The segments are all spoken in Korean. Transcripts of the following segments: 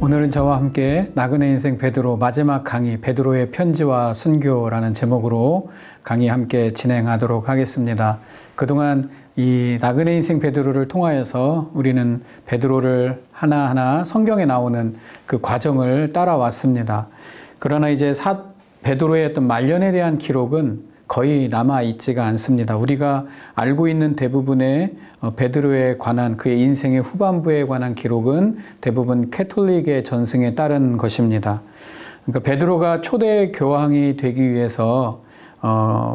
오늘은 저와 함께 나그네 인생 베드로 마지막 강의 베드로의 편지와 순교라는 제목으로 강의 함께 진행하도록 하겠습니다. 그동안 이 나그네 인생 베드로를 통하여서 우리는 베드로를 하나하나 성경에 나오는 그 과정을 따라왔습니다. 그러나 이제 베드로의 어떤 말년에 대한 기록은 거의 남아있지가 않습니다. 우리가 알고 있는 대부분의 베드로에 관한 그의 인생의 후반부에 관한 기록은 대부분 캐톨릭의 전승에 따른 것입니다. 그러니까 베드로가 초대 교황이 되기 위해서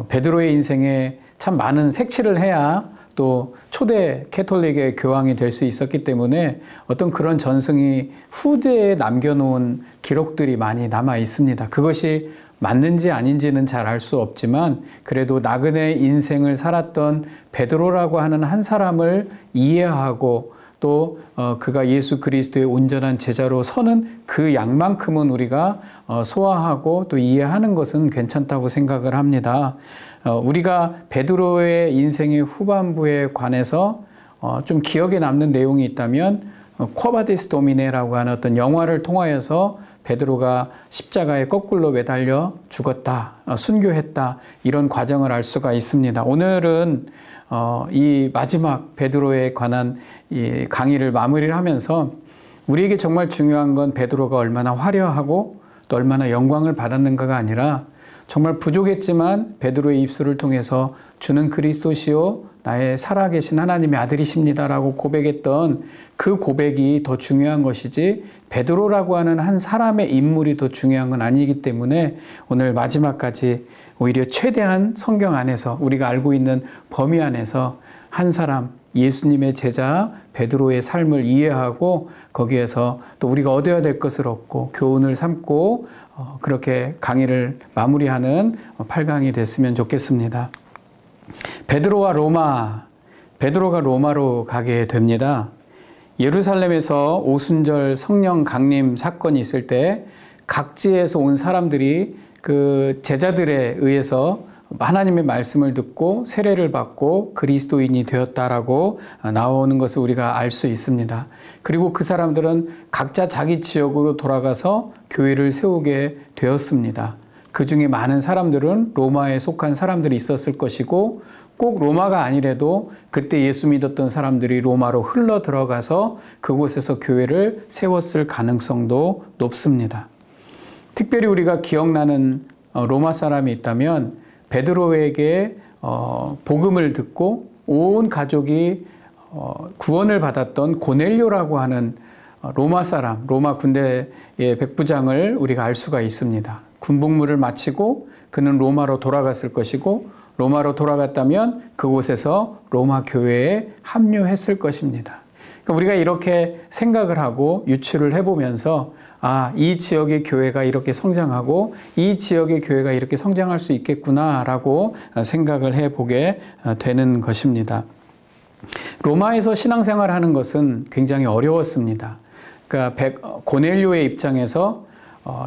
베드로의 인생에 참 많은 색칠을 해야 또 초대 캐톨릭의 교황이 될 수 있었기 때문에 어떤 그런 전승이 후대에 남겨놓은 기록들이 많이 남아 있습니다. 그것이 맞는지 아닌지는 잘 알 수 없지만 그래도 나그네 인생을 살았던 베드로라고 하는 한 사람을 이해하고 또 그가 예수 그리스도의 온전한 제자로 서는 그 양만큼은 우리가 소화하고 또 이해하는 것은 괜찮다고 생각을 합니다. 우리가 베드로의 인생의 후반부에 관해서 좀 기억에 남는 내용이 있다면 쿼바디스 도미네라고 하는 어떤 영화를 통하여서 베드로가 십자가에 거꾸로 매달려 죽었다, 순교했다, 이런 과정을 알 수가 있습니다. 오늘은 이 마지막 베드로에 관한 이 강의를 마무리를 하면서 우리에게 정말 중요한 건 베드로가 얼마나 화려하고 또 얼마나 영광을 받았는가가 아니라 정말 부족했지만 베드로의 입술을 통해서 주는 그리스도시요 나의 살아계신 하나님의 아들이십니다라고 고백했던 그 고백이 더 중요한 것이지 베드로라고 하는 한 사람의 인물이 더 중요한 건 아니기 때문에 오늘 마지막까지 오히려 최대한 성경 안에서 우리가 알고 있는 범위 안에서 한 사람 예수님의 제자 베드로의 삶을 이해하고 거기에서 또 우리가 얻어야 될 것을 얻고 교훈을 삼고 그렇게 강의를 마무리하는 8강이 됐으면 좋겠습니다. 베드로가 로마로 가게 됩니다. 예루살렘에서 오순절 성령 강림 사건이 있을 때 각지에서 온 사람들이 그 제자들에 의해서 하나님의 말씀을 듣고 세례를 받고 그리스도인이 되었다라고 나오는 것을 우리가 알 수 있습니다. 그리고 그 사람들은 각자 자기 지역으로 돌아가서 교회를 세우게 되었습니다. 그 중에 많은 사람들은 로마에 속한 사람들이 있었을 것이고 꼭 로마가 아니래도 그때 예수 믿었던 사람들이 로마로 흘러 들어가서 그곳에서 교회를 세웠을 가능성도 높습니다. 특별히 우리가 기억나는 로마 사람이 있다면 베드로에게 복음을 듣고 온 가족이 구원을 받았던 고넬료라고 하는 로마 사람, 로마 군대의 백부장을 우리가 알 수가 있습니다. 군복무를 마치고 그는 로마로 돌아갔을 것이고 로마로 돌아갔다면 그곳에서 로마 교회에 합류했을 것입니다. 그러니까 우리가 이렇게 생각을 하고 유추를 해보면서 이 지역의 교회가 이렇게 성장하고 이 지역의 교회가 이렇게 성장할 수 있겠구나라고 생각을 해보게 되는 것입니다. 로마에서 신앙생활을 하는 것은 굉장히 어려웠습니다. 그러니까 고넬료의 입장에서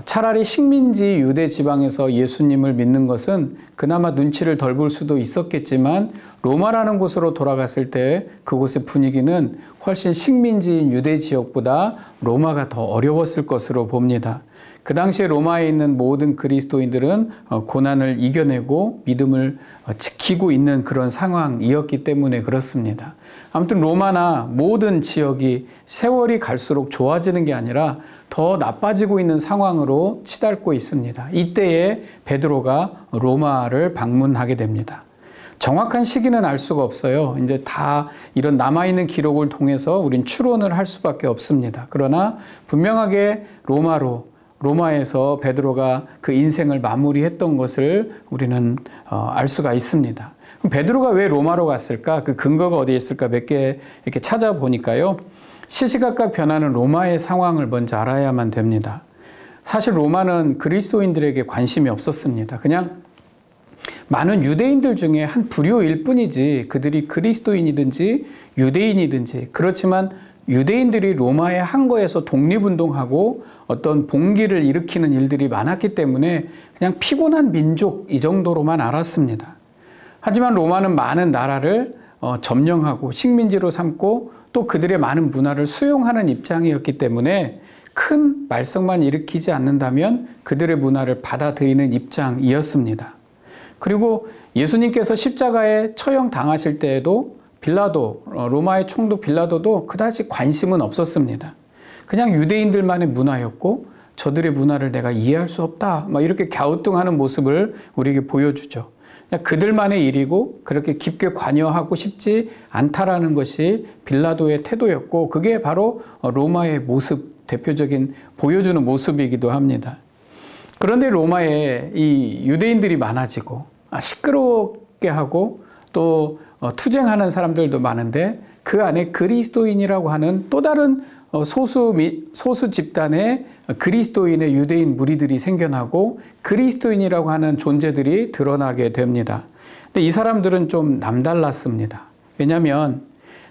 차라리 식민지 유대 지방에서 예수님을 믿는 것은 그나마 눈치를 덜 볼 수도 있었겠지만 로마라는 곳으로 돌아갔을 때 그곳의 분위기는 훨씬 식민지인 유대 지역보다 로마가 더 어려웠을 것으로 봅니다. 그 당시에 로마에 있는 모든 그리스도인들은 고난을 이겨내고 믿음을 지키고 있는 그런 상황이었기 때문에 그렇습니다. 아무튼 로마나 모든 지역이 세월이 갈수록 좋아지는 게 아니라 더 나빠지고 있는 상황으로 치닫고 있습니다. 이때에 베드로가 로마를 방문하게 됩니다. 정확한 시기는 알 수가 없어요. 이제 다 이런 남아있는 기록을 통해서 우린 추론을 할 수밖에 없습니다. 그러나 분명하게 로마에서 베드로가 그 인생을 마무리했던 것을 우리는 알 수가 있습니다. 그럼 베드로가 왜 로마로 갔을까? 그 근거가 어디에 있을까? 몇 개 이렇게 찾아보니까요. 시시각각 변하는 로마의 상황을 먼저 알아야만 됩니다. 사실 로마는 그리스도인들에게 관심이 없었습니다. 그냥 많은 유대인들 중에 한 부류일 뿐이지 그들이 그리스도인이든지 유대인이든지 그렇지만 유대인들이 로마의 항거에서 독립운동하고 어떤 봉기를 일으키는 일들이 많았기 때문에 그냥 피곤한 민족 이 정도로만 알았습니다. 하지만 로마는 많은 나라를 점령하고 식민지로 삼고 또 그들의 많은 문화를 수용하는 입장이었기 때문에 큰 말썽만 일으키지 않는다면 그들의 문화를 받아들이는 입장이었습니다. 그리고 예수님께서 십자가에 처형 당하실 때에도 빌라도, 로마의 총독 빌라도도 그다지 관심은 없었습니다. 그냥 유대인들만의 문화였고 저들의 문화를 내가 이해할 수 없다, 이렇게 갸우뚱하는 모습을 우리에게 보여주죠. 그냥 그들만의 일이고 그렇게 깊게 관여하고 싶지 않다라는 것이 빌라도의 태도였고, 그게 바로 로마의 모습, 대표적인 보여주는 모습이기도 합니다. 그런데 로마에 이 유대인들이 많아지고 시끄럽게 하고 또 투쟁하는 사람들도 많은데, 그 안에 그리스도인이라고 하는 또 다른 소수 집단의 그리스도인의 유대인 무리들이 생겨나고 그리스도인이라고 하는 존재들이 드러나게 됩니다. 근데 이 사람들은 좀 남달랐습니다. 왜냐하면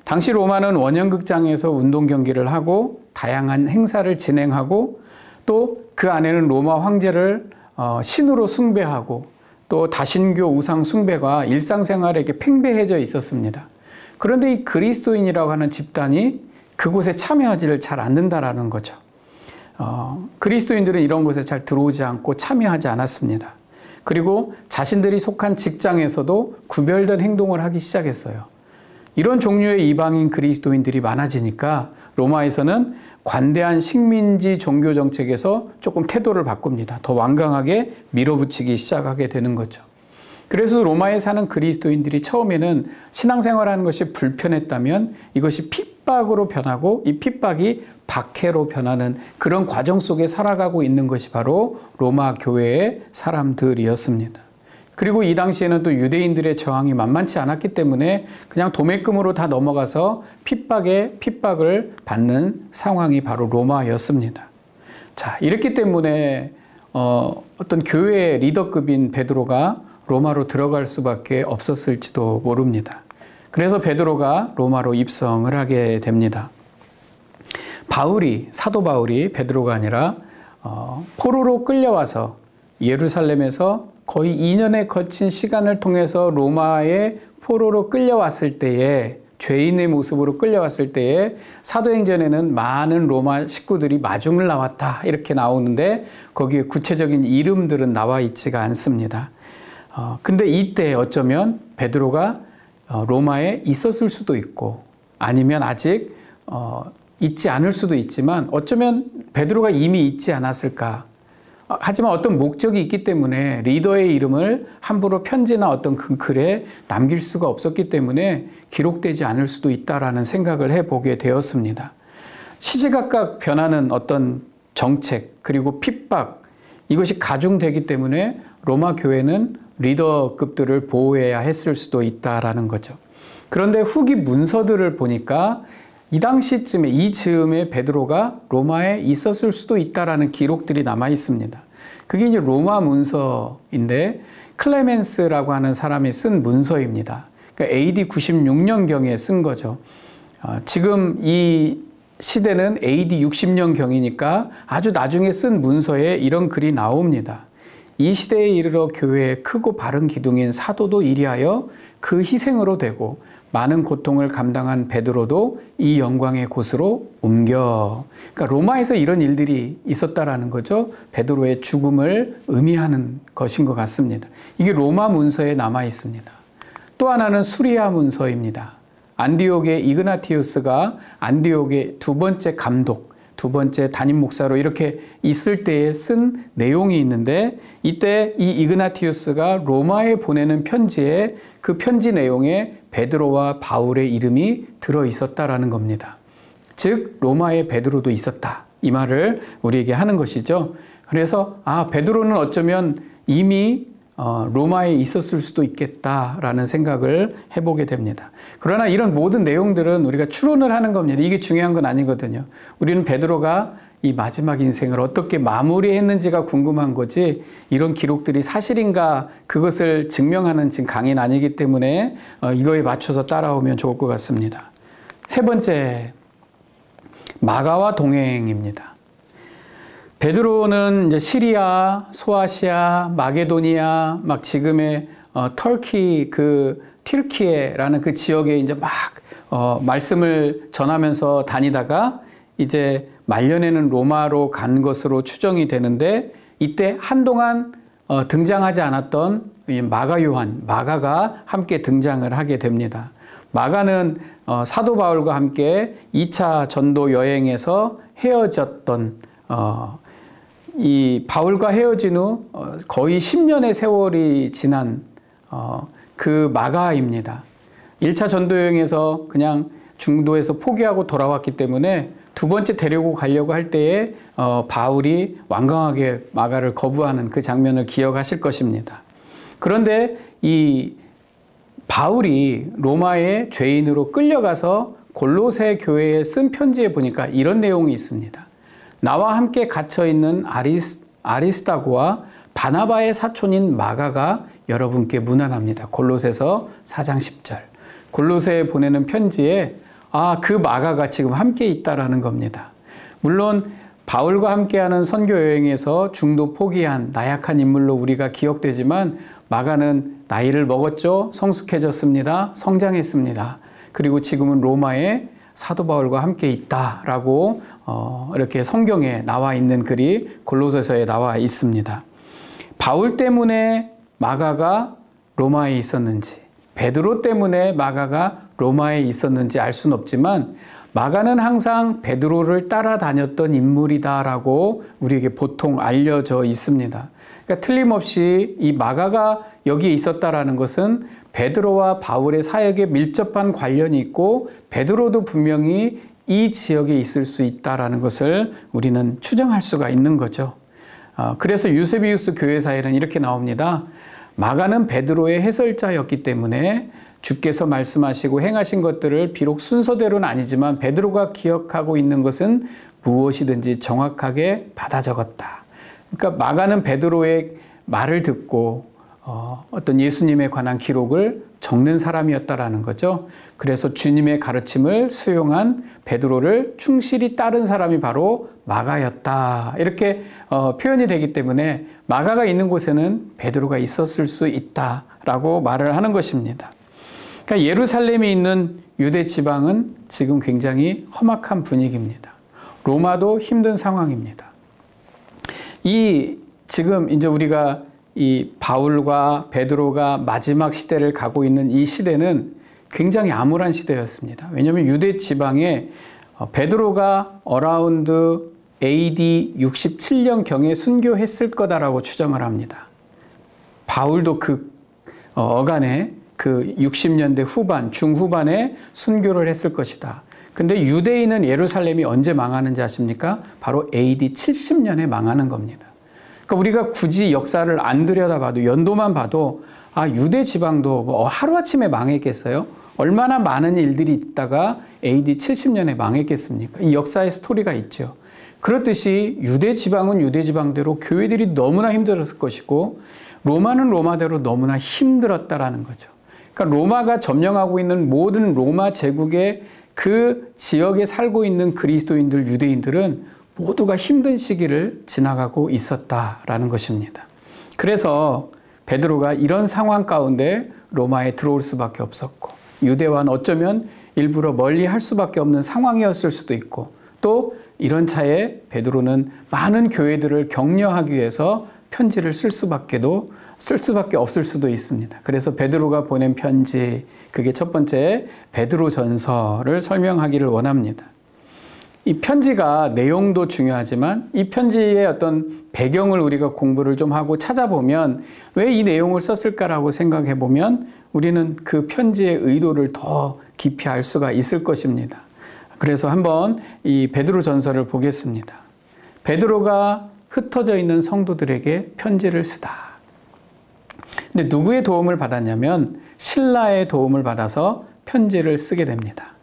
당시 로마는 원형극장에서 운동 경기를 하고 다양한 행사를 진행하고 또 그 안에는 로마 황제를 신으로 숭배하고 또 다신교 우상 숭배가 일상생활에 이렇게 팽배해져 있었습니다. 그런데 이 그리스도인이라고 하는 집단이 그곳에 참여하지를 잘 않는다라는 거죠. 그리스도인들은 이런 곳에 잘 들어오지 않고 참여하지 않았습니다. 그리고 자신들이 속한 직장에서도 구별된 행동을 하기 시작했어요. 이런 종류의 이방인 그리스도인들이 많아지니까 로마에서는 관대한 식민지 종교 정책에서 조금 태도를 바꿉니다. 더 완강하게 밀어붙이기 시작하게 되는 거죠. 그래서 로마에 사는 그리스도인들이 처음에는 신앙생활하는 것이 불편했다면 이것이 핍박으로 변하고 이 핍박이 박해로 변하는 그런 과정 속에 살아가고 있는 것이 바로 로마 교회의 사람들이었습니다. 그리고 이 당시에는 또 유대인들의 저항이 만만치 않았기 때문에 그냥 도매금으로 다 넘어가서 핍박에 핍박을 받는 상황이 바로 로마였습니다. 자, 이렇기 때문에 어떤 교회의 리더급인 베드로가 로마로 들어갈 수밖에 없었을지도 모릅니다. 그래서 베드로가 로마로 입성을 하게 됩니다. 사도 바울이 베드로가 아니라 포로로 끌려와서 예루살렘에서 거의 2년에 거친 시간을 통해서 로마의 포로로 끌려왔을 때에, 죄인의 모습으로 끌려왔을 때에 사도행전에는 많은 로마 식구들이 마중을 나왔다 이렇게 나오는데 거기에 구체적인 이름들은 나와 있지가 않습니다. 근데 이때 어쩌면 베드로가 로마에 있었을 수도 있고 아니면 아직 있지 않을 수도 있지만 어쩌면 베드로가 이미 있지 않았을까. 하지만 어떤 목적이 있기 때문에 리더의 이름을 함부로 편지나 어떤 글에 남길 수가 없었기 때문에 기록되지 않을 수도 있다라는 생각을 해보게 되었습니다. 시시각각 변하는 어떤 정책 그리고 핍박, 이것이 가중되기 때문에 로마 교회는 리더급들을 보호해야 했을 수도 있다라는 거죠. 그런데 후기 문서들을 보니까 이 당시쯤에 이 즈음에 베드로가 로마에 있었을 수도 있다라는 기록들이 남아 있습니다. 그게 이제 로마 문서인데 클레멘스라고 하는 사람이 쓴 문서입니다. 그러니까 AD 96년경에 쓴 거죠. 지금 이 시대는 AD 60년경이니까 아주 나중에 쓴 문서에 이런 글이 나옵니다. 이 시대에 이르러 교회의 크고 바른 기둥인 사도도 이리하여 그 희생으로 되고 많은 고통을 감당한 베드로도 이 영광의 곳으로 옮겨. 그러니까 로마에서 이런 일들이 있었다라는 거죠. 베드로의 죽음을 의미하는 것인 것 같습니다. 이게 로마 문서에 남아 있습니다. 또 하나는 수리아 문서입니다. 안디옥의 이그나티우스가 안디옥의 두 번째 감독, 두 번째 담임 목사로 이렇게 있을 때에 쓴 내용이 있는데, 이때 이 이그나티우스가 로마에 보내는 편지에 그 편지 내용에 베드로와 바울의 이름이 들어 있었다라는 겁니다. 즉 로마에 베드로도 있었다, 이 말을 우리에게 하는 것이죠. 그래서 베드로는 어쩌면 이미 로마에 있었을 수도 있겠다라는 생각을 해보게 됩니다. 그러나 이런 모든 내용들은 우리가 추론을 하는 겁니다. 이게 중요한 건 아니거든요. 우리는 베드로가 이 마지막 인생을 어떻게 마무리했는지가 궁금한 거지, 이런 기록들이 사실인가 그것을 증명하는 지금 강의는 아니기 때문에 이거에 맞춰서 따라오면 좋을 것 같습니다. 세 번째, 마가와 동행입니다. 베드로는 이제 시리아, 소아시아, 마게도니아, 막 지금의 터키, 튀르키예라는 그 지역에 이제 막 말씀을 전하면서 다니다가 이제 말년에는 로마로 간 것으로 추정이 되는데 이때 한동안 등장하지 않았던 마가 요한, 마가가 함께 등장을 하게 됩니다. 마가는 사도 바울과 함께 2차 전도 여행에서 헤어졌던 이 바울과 헤어진 후 거의 10년의 세월이 지난 그 마가입니다. 1차 전도 여행에서 그냥 중도에서 포기하고 돌아왔기 때문에 두 번째 데리고 가려고 할 때에 바울이 완강하게 마가를 거부하는 그 장면을 기억하실 것입니다. 그런데 이 바울이 로마의 죄인으로 끌려가서 골로새 교회에 쓴 편지에 보니까 이런 내용이 있습니다. 나와 함께 갇혀있는 아리스다고와 바나바의 사촌인 마가가 여러분께 문안합니다. 골로새서 4장 10절. 골로새에 보내는 편지에 그 마가가 지금 함께 있다라는 겁니다. 물론 바울과 함께하는 선교 여행에서 중도 포기한 나약한 인물로 우리가 기억되지만 마가는 나이를 먹었죠. 성숙해졌습니다. 성장했습니다. 그리고 지금은 로마에 사도 바울과 함께 있다라고 이렇게 성경에 나와 있는 글이 골로새서에 나와 있습니다. 바울 때문에 마가가 로마에 있었는지, 베드로 때문에 마가가 로마에 있었는지 알 수는 없지만 마가는 항상 베드로를 따라다녔던 인물이다라고 우리에게 보통 알려져 있습니다. 그러니까 틀림없이 이 마가가 여기에 있었다라는 것은 베드로와 바울의 사역에 밀접한 관련이 있고 베드로도 분명히 이 지역에 있을 수 있다라는 것을 우리는 추정할 수가 있는 거죠. 그래서 유세비우스 교회사에는 이렇게 나옵니다. 마가는 베드로의 해설자였기 때문에 주께서 말씀하시고 행하신 것들을 비록 순서대로는 아니지만 베드로가 기억하고 있는 것은 무엇이든지 정확하게 받아 적었다. 그러니까 마가는 베드로의 말을 듣고 어떤 예수님에 관한 기록을 적는 사람이었다라는 거죠. 그래서 주님의 가르침을 수용한 베드로를 충실히 따른 사람이 바로 마가였다. 이렇게 표현이 되기 때문에 마가가 있는 곳에는 베드로가 있었을 수 있다라고 말을 하는 것입니다. 그러니까 예루살렘에 있는 유대 지방은 지금 굉장히 험악한 분위기입니다. 로마도 힘든 상황입니다. 지금 이제 우리가 이 바울과 베드로가 마지막 시대를 가고 있는 이 시대는 굉장히 암울한 시대였습니다. 왜냐하면 유대 지방에 베드로가 어라운드 AD 67년경에 순교했을 거다라고 추정을 합니다. 바울도 그 어간에 그 60년대 후반, 중후반에 순교를 했을 것이다. 근데 유대인은 예루살렘이 언제 망하는지 아십니까? 바로 AD 70년에 망하는 겁니다. 그러니까 우리가 굳이 역사를 안 들여다봐도 연도만 봐도 유대 지방도 뭐 하루아침에 망했겠어요? 얼마나 많은 일들이 있다가 AD 70년에 망했겠습니까? 이 역사의 스토리가 있죠. 그렇듯이 유대 지방은 유대 지방대로 교회들이 너무나 힘들었을 것이고 로마는 로마대로 너무나 힘들었다라는 거죠. 그러니까 로마가 점령하고 있는 모든 로마 제국의 그 지역에 살고 있는 그리스도인들, 유대인들은 모두가 힘든 시기를 지나가고 있었다라는 것입니다. 그래서 베드로가 이런 상황 가운데 로마에 들어올 수밖에 없었고 유대와는 어쩌면 일부러 멀리 할 수밖에 없는 상황이었을 수도 있고 또 이런 차에 베드로는 많은 교회들을 격려하기 위해서 편지를 쓸 수밖에 없을 수도 있습니다. 그래서 베드로가 보낸 편지, 그게 첫 번째 베드로전서를 설명하기를 원합니다. 이 편지가 내용도 중요하지만 이 편지의 어떤 배경을 우리가 공부를 좀 하고 찾아보면 왜 이 내용을 썼을까라고 생각해 보면 우리는 그 편지의 의도를 더 깊이 알 수가 있을 것입니다. 그래서 한번 이 베드로전서를 보겠습니다. 베드로가 흩어져 있는 성도들에게 편지를 쓰다. 근데 누구의 도움을 받았냐면 실라의 도움을 받아서 편지를 쓰게 됩니다.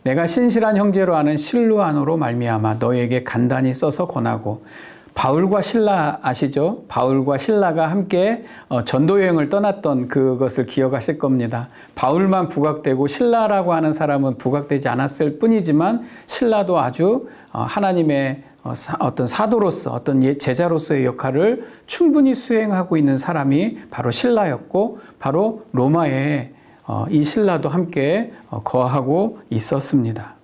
내가 신실한 형제로 아는 실루아노로 말미암아 너에게 간단히 써서 권하고 바울과 실라 아시죠? 바울과 실라가 함께 전도 여행을 떠났던 그것을 기억하실 겁니다. 바울만 부각되고 실라라고 하는 사람은 부각되지 않았을 뿐이지만 실라도 아주 하나님의 어떤 사도로서 어떤 제자로서의 역할을 충분히 수행하고 있는 사람이 바로 실라였고 바로 로마에 이 실라도 함께 거하고 있었습니다.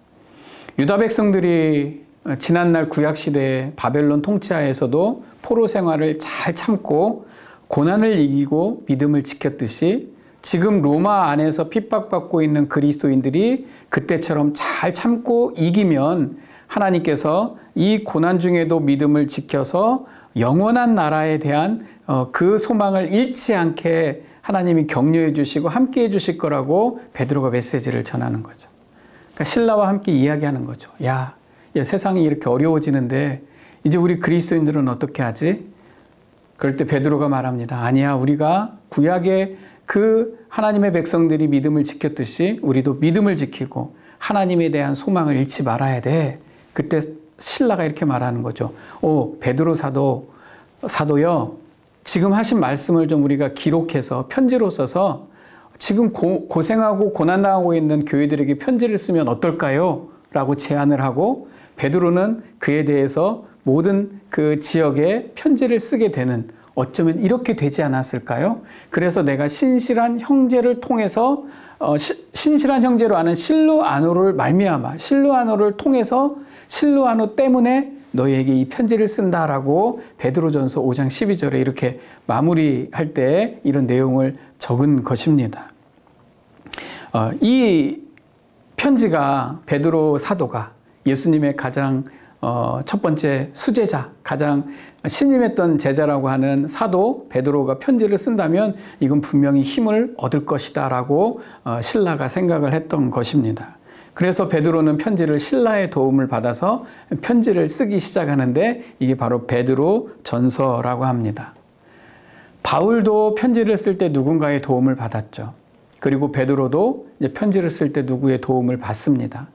유다 백성들이 지난날 구약시대의 바벨론 통치하에서도 포로 생활을 잘 참고 고난을 이기고 믿음을 지켰듯이 지금 로마 안에서 핍박받고 있는 그리스도인들이 그때처럼 잘 참고 이기면 하나님께서 이 고난 중에도 믿음을 지켜서 영원한 나라에 대한 그 소망을 잃지 않게 하나님이 격려해 주시고 함께 해 주실 거라고 베드로가 메시지를 전하는 거죠. 그러니까 신라와 함께 이야기하는 거죠. 야, 세상이 이렇게 어려워지는데 이제 우리 그리스도인들은 어떻게 하지? 그럴 때 베드로가 말합니다. 아니야, 우리가 구약의 그 하나님의 백성들이 믿음을 지켰듯이 우리도 믿음을 지키고 하나님에 대한 소망을 잃지 말아야 돼. 그때 신라가 이렇게 말하는 거죠. 베드로 사도요. 지금 하신 말씀을 좀 우리가 기록해서 편지로 써서 지금 고생하고 고난당하고 있는 교회들에게 편지를 쓰면 어떨까요? 라고 제안을 하고 베드로는 그에 대해서 모든 그 지역에 편지를 쓰게 되는, 어쩌면 이렇게 되지 않았을까요? 그래서 내가 신실한 형제를 통해서 신실한 형제로 아는 실루아노를 말미암아 실루아노를 통해서 실루아노 때문에 너희에게 이 편지를 쓴다라고 베드로전서 5장 12절에 이렇게 마무리할 때 이런 내용을 적은 것입니다. 이 편지가 베드로 사도가 예수님의 가장 첫 번째 수제자, 가장 신임했던 제자라고 하는 사도 베드로가 편지를 쓴다면 이건 분명히 힘을 얻을 것이다 라고 신라가 생각을 했던 것입니다. 그래서 베드로는 편지를 신라의 도움을 받아서 편지를 쓰기 시작하는데 이게 바로 베드로 전서라고 합니다. 바울도 편지를 쓸 때 누군가의 도움을 받았죠. 그리고 베드로도 이제 편지를 쓸 때 누구의 도움을 받습니다.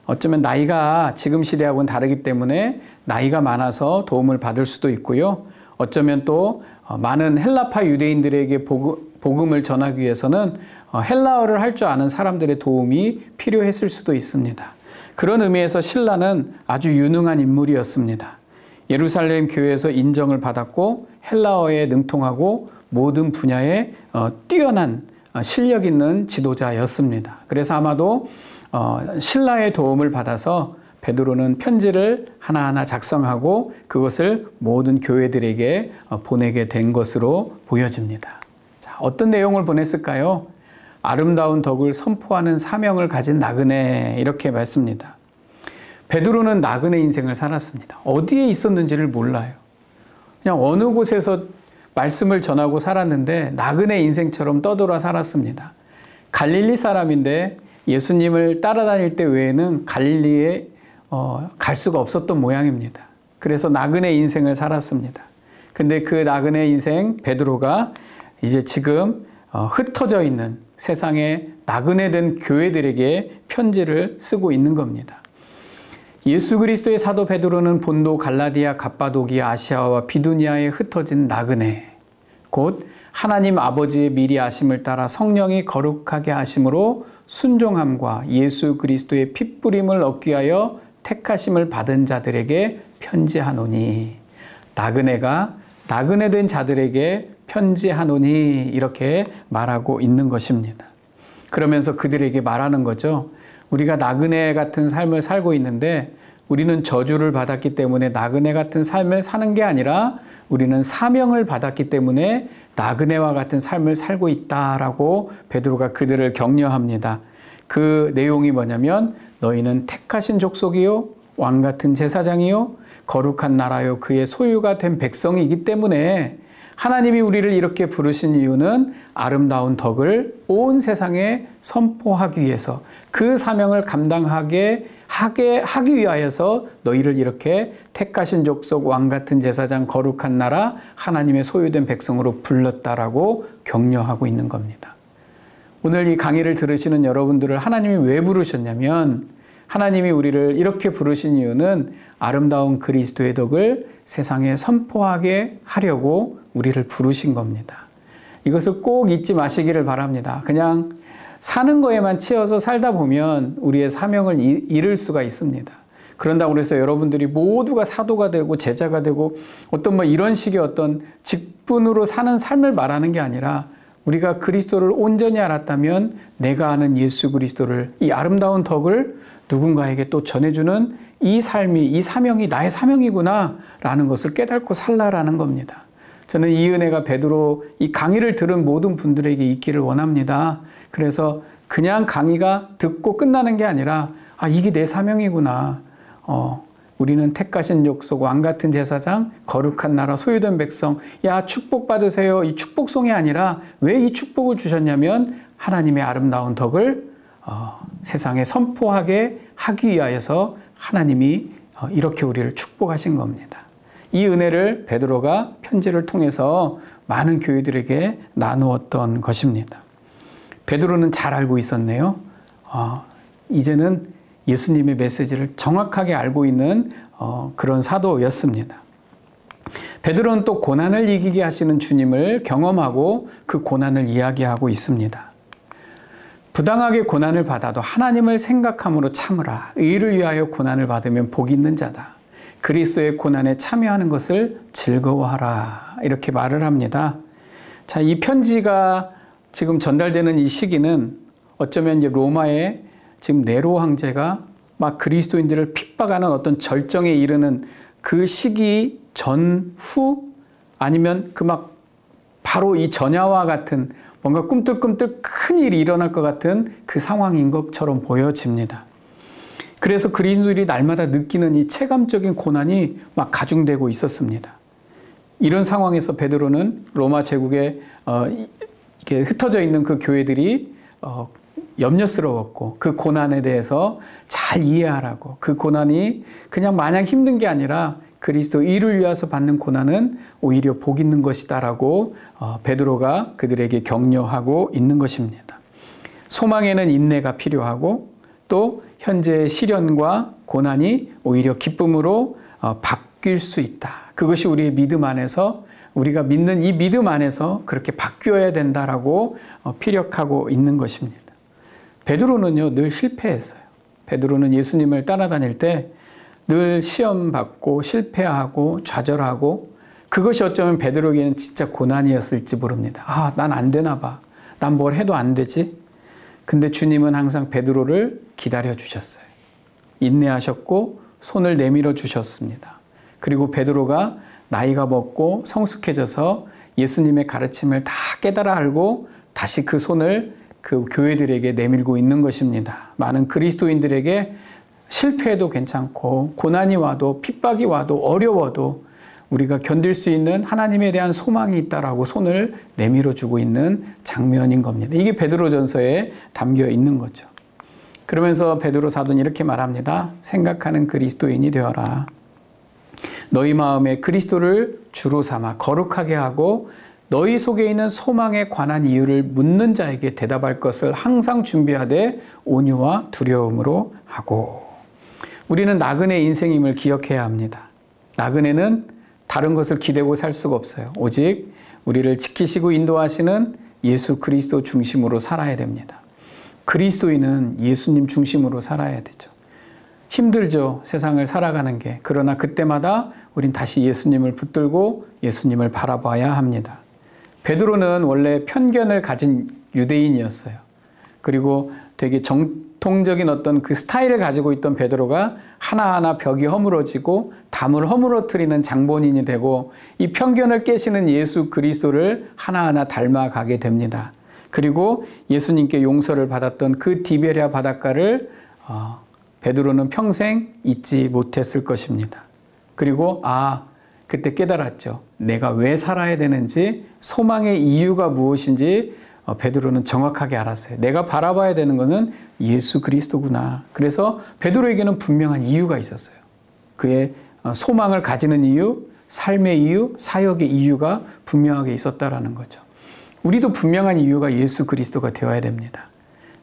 어쩌면 나이가 지금 시대하고는 다르기 때문에 나이가 많아서 도움을 받을 수도 있고요. 어쩌면 또 많은 헬라파 유대인들에게 복음을 전하기 위해서는 헬라어를 할 줄 아는 사람들의 도움이 필요했을 수도 있습니다. 그런 의미에서 신라는 아주 유능한 인물이었습니다. 예루살렘 교회에서 인정을 받았고 헬라어에 능통하고 모든 분야에 뛰어난 실력 있는 지도자였습니다. 그래서 아마도 신라의 도움을 받아서 베드로는 편지를 하나하나 작성하고 그것을 모든 교회들에게 보내게 된 것으로 보여집니다. 자, 어떤 내용을 보냈을까요? 아름다운 덕을 선포하는 사명을 가진 나그네, 이렇게 말씀입니다. 베드로는 나그네 인생을 살았습니다. 어디에 있었는지를 몰라요. 그냥 어느 곳에서 말씀을 전하고 살았는데 나그네 인생처럼 떠돌아 살았습니다. 갈릴리 사람인데 예수님을 따라다닐 때 외에는 갈릴리에 갈 수가 없었던 모양입니다. 그래서 나그네 인생을 살았습니다. 근데 그 나그네 인생 베드로가 이제 지금 흩어져 있는 세상에 나그네된 교회들에게 편지를 쓰고 있는 겁니다. 예수 그리스도의 사도 베드로는 본도 갈라디아, 갑바도기아, 아시아와 비두니아에 흩어진 나그네, 곧 하나님 아버지의 미리 아심을 따라 성령이 거룩하게 하심으로 순종함과 예수 그리스도의 핏부림을 얻기 위하여 택하심을 받은 자들에게 편지하노니, 나그네가 나그네된 자들에게 편지하노니 이렇게 말하고 있는 것입니다. 그러면서 그들에게 말하는 거죠. 우리가 나그네 같은 삶을 살고 있는데 우리는 저주를 받았기 때문에 나그네 같은 삶을 사는 게 아니라 우리는 사명을 받았기 때문에 나그네와 같은 삶을 살고 있다라고 베드로가 그들을 격려합니다. 그 내용이 뭐냐면 너희는 택하신 족속이요 왕 같은 제사장이요 거룩한 나라요 그의 소유가 된 백성이기 때문에 하나님이 우리를 이렇게 부르신 이유는 아름다운 덕을 온 세상에 선포하기 위해서, 그 사명을 감당하게 하기 위하여서 너희를 이렇게 택하신 족속, 왕 같은 제사장, 거룩한 나라, 하나님의 소유된 백성으로 불렀다라고 격려하고 있는 겁니다. 오늘 이 강의를 들으시는 여러분들을 하나님이 왜 부르셨냐면, 하나님이 우리를 이렇게 부르신 이유는 아름다운 그리스도의 덕을 세상에 선포하게 하려고 우리를 부르신 겁니다. 이것을 꼭 잊지 마시기를 바랍니다. 그냥 사는 거에만 치여서 살다 보면 우리의 사명을 잃을 수가 있습니다. 그런다고 해서 여러분들이 모두가 사도가 되고 제자가 되고 어떤 이런 식의 어떤 직분으로 사는 삶을 말하는 게 아니라 우리가 그리스도를 온전히 알았다면 내가 아는 예수 그리스도를, 이 아름다운 덕을 누군가에게 또 전해주는 이 삶이, 이 사명이 나의 사명이구나 라는 것을 깨닫고 살라라는 겁니다. 저는 이 은혜가 베드로 이 강의를 들은 모든 분들에게 있기를 원합니다. 그래서 그냥 강의가 듣고 끝나는 게 아니라 이게 내 사명이구나. 우리는 택하신 족속, 왕같은 제사장, 거룩한 나라, 소유된 백성. 야, 축복받으세요. 이 축복송이 아니라 왜 이 축복을 주셨냐면 하나님의 아름다운 덕을 세상에 선포하게 하기 위하여서 하나님이 이렇게 우리를 축복하신 겁니다. 이 은혜를 베드로가 편지를 통해서 많은 교회들에게 나누었던 것입니다. 베드로는 잘 알고 있었네요. 이제는 예수님의 메시지를 정확하게 알고 있는 그런 사도였습니다. 베드로는 또 고난을 이기게 하시는 주님을 경험하고 그 고난을 이야기하고 있습니다. 부당하게 고난을 받아도 하나님을 생각함으로 참으라. 의를 위하여 고난을 받으면 복이 있는 자다. 그리스도의 고난에 참여하는 것을 즐거워하라. 이렇게 말을 합니다. 자, 이 편지가 지금 전달되는 이 시기는 어쩌면 이제 로마의 지금 네로 황제가 막 그리스도인들을 핍박하는 어떤 절정에 이르는 그 시기 전후, 아니면 그 막 바로 이 전야와 같은 뭔가 꿈틀꿈틀 큰 일이 일어날 것 같은 그 상황인 것처럼 보여집니다. 그래서 그리스도인들이 날마다 느끼는 이 체감적인 고난이 막 가중되고 있었습니다. 이런 상황에서 베드로는 로마 제국에 이렇게 흩어져 있는 그 교회들이 염려스러웠고 그 고난에 대해서 잘 이해하라고, 그 고난이 그냥 마냥 힘든 게 아니라 그리스도 일을 위해서 받는 고난은 오히려 복 있는 것이다라고 베드로가 그들에게 격려하고 있는 것입니다. 소망에는 인내가 필요하고 또 현재의 시련과 고난이 오히려 기쁨으로 바뀔 수 있다. 그것이 우리의 믿음 안에서, 우리가 믿는 이 믿음 안에서 그렇게 바뀌어야 된다라고 피력하고 있는 것입니다. 베드로는요, 늘 실패했어요. 베드로는 예수님을 따라다닐 때 늘 시험받고 실패하고 좌절하고, 그것이 어쩌면 베드로에게는 진짜 고난이었을지 모릅니다. 난 안 되나 봐. 난 뭘 해도 안 되지. 근데 주님은 항상 베드로를 기다려 주셨어요. 인내하셨고 손을 내밀어 주셨습니다. 그리고 베드로가 나이가 먹고 성숙해져서 예수님의 가르침을 다 깨달아 알고 다시 그 손을 그 교회들에게 내밀고 있는 것입니다. 많은 그리스도인들에게 실패해도 괜찮고 고난이 와도 핍박이 와도 어려워도 우리가 견딜 수 있는 하나님에 대한 소망이 있다라고 손을 내밀어 주고 있는 장면인 겁니다. 이게 베드로전서에 담겨 있는 거죠. 그러면서 베드로 사도는 이렇게 말합니다. 생각하는 그리스도인이 되어라. 너희 마음에 그리스도를 주로 삼아 거룩하게 하고 너희 속에 있는 소망에 관한 이유를 묻는 자에게 대답할 것을 항상 준비하되 온유와 두려움으로 하고. 우리는 나그네 인생임을 기억해야 합니다. 나그네는 다른 것을 기대고 살 수가 없어요. 오직 우리를 지키시고 인도하시는 예수 그리스도 중심으로 살아야 됩니다. 그리스도인은 예수님 중심으로 살아야 되죠. 힘들죠, 세상을 살아가는 게. 그러나 그때마다 우린 다시 예수님을 붙들고 예수님을 바라봐야 합니다. 베드로는 원래 편견을 가진 유대인이었어요. 그리고 되게 정통적인 어떤 그 스타일을 가지고 있던 베드로가 하나하나 벽이 허물어지고 담을 허물어뜨리는 장본인이 되고 이 편견을 깨시는 예수 그리스도를 하나하나 닮아가게 됩니다. 그리고 예수님께 용서를 받았던 그 디베랴 바닷가를 베드로는 평생 잊지 못했을 것입니다. 그리고 그때 깨달았죠. 내가 왜 살아야 되는지, 소망의 이유가 무엇인지 베드로는 정확하게 알았어요. 내가 바라봐야 되는 것은 예수 그리스도구나. 그래서 베드로에게는 분명한 이유가 있었어요. 그의 소망을 가지는 이유, 삶의 이유, 사역의 이유가 분명하게 있었다라는 거죠. 우리도 분명한 이유가 예수 그리스도가 되어야 됩니다.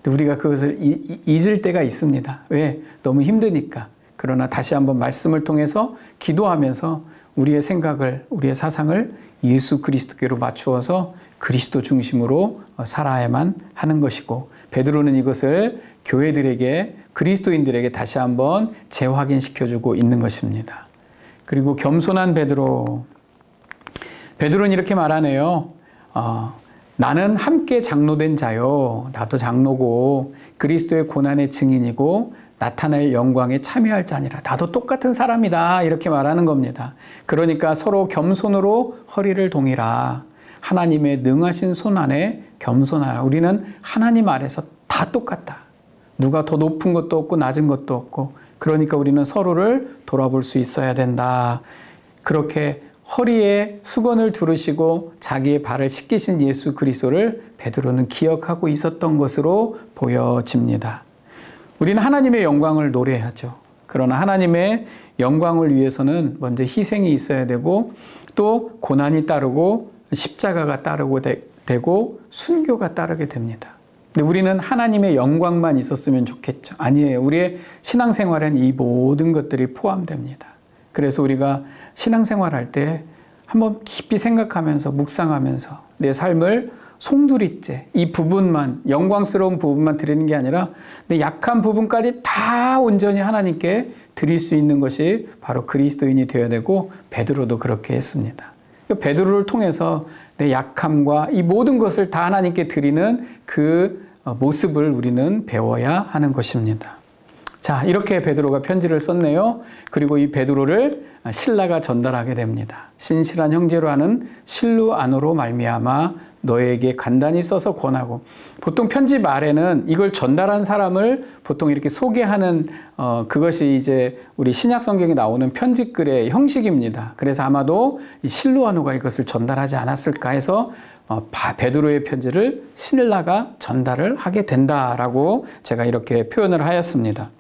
근데 우리가 그것을 잊을 때가 있습니다. 왜? 너무 힘드니까. 그러나 다시 한번 말씀을 통해서 기도하면서 우리의 생각을, 우리의 사상을 예수 그리스도께로 맞추어서 그리스도 중심으로 살아야만 하는 것이고, 베드로는 이것을 교회들에게, 그리스도인들에게 다시 한번 재확인시켜주고 있는 것입니다. 그리고 겸손한 베드로는 이렇게 말하네요. 나는 함께 장로된 자요. 나도 장로고 그리스도의 고난의 증인이고 나타낼 영광에 참여할 자니라. 나도 똑같은 사람이다. 이렇게 말하는 겁니다. 그러니까 서로 겸손으로 허리를 동이라. 하나님의 능하신 손 안에 겸손하라. 우리는 하나님 아래서 다 똑같다. 누가 더 높은 것도 없고 낮은 것도 없고, 그러니까 우리는 서로를 돌아볼 수 있어야 된다. 그렇게 허리에 수건을 두르시고 자기의 발을 씻기신 예수 그리스도를 베드로는 기억하고 있었던 것으로 보여집니다. 우리는 하나님의 영광을 노래하죠. 그러나 하나님의 영광을 위해서는 먼저 희생이 있어야 되고, 또 고난이 따르고 십자가가 따르고 되고 순교가 따르게 됩니다. 근데 우리는 하나님의 영광만 있었으면 좋겠죠. 아니에요. 우리의 신앙생활엔 이 모든 것들이 포함됩니다. 그래서 우리가 신앙생활할 때 한번 깊이 생각하면서 묵상하면서 내 삶을 송두리째 이 부분만, 영광스러운 부분만 드리는 게 아니라 내 약한 부분까지 다 온전히 하나님께 드릴 수 있는 것이 바로 그리스도인이 되어야 되고, 베드로도 그렇게 했습니다. 베드로를 통해서 내 약함과 이 모든 것을 다 하나님께 드리는 그 모습을 우리는 배워야 하는 것입니다. 자, 이렇게 베드로가 편지를 썼네요. 그리고 이 베드로를 실라가 전달하게 됩니다. 신실한 형제로 하는 실루아노로 말미암아 너에게 간단히 써서 권하고, 보통 편지 말에는 이걸 전달한 사람을 보통 이렇게 소개하는 그것이 이제 우리 신약 성경에 나오는 편지글의 형식입니다. 그래서 아마도 이 실루아노가 이것을 전달하지 않았을까 해서 베드로의 편지를 실라가 전달을 하게 된다라고 제가 이렇게 표현을 하였습니다.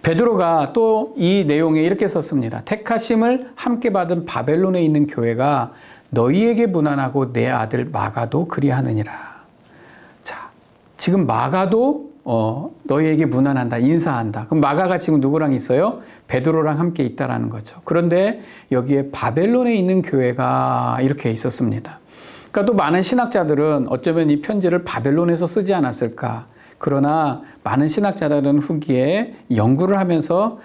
베드로가 또 이 내용에 이렇게 썼습니다. 택하심을 함께 받은 바벨론에 있는 교회가 너희에게 문안하고 내 아들 마가도 그리하느니라. 자, 지금 마가도 너희에게 문안한다, 인사한다. 그럼 마가가 지금 누구랑 있어요? 베드로랑 함께 있다라는 거죠. 그런데 여기에 바벨론에 있는 교회가 이렇게 있었습니다. 그러니까 또 많은 신학자들은 어쩌면 이 편지를 바벨론에서 쓰지 않았을까. 그러나 많은 신학자들은 후기에 연구를 하면서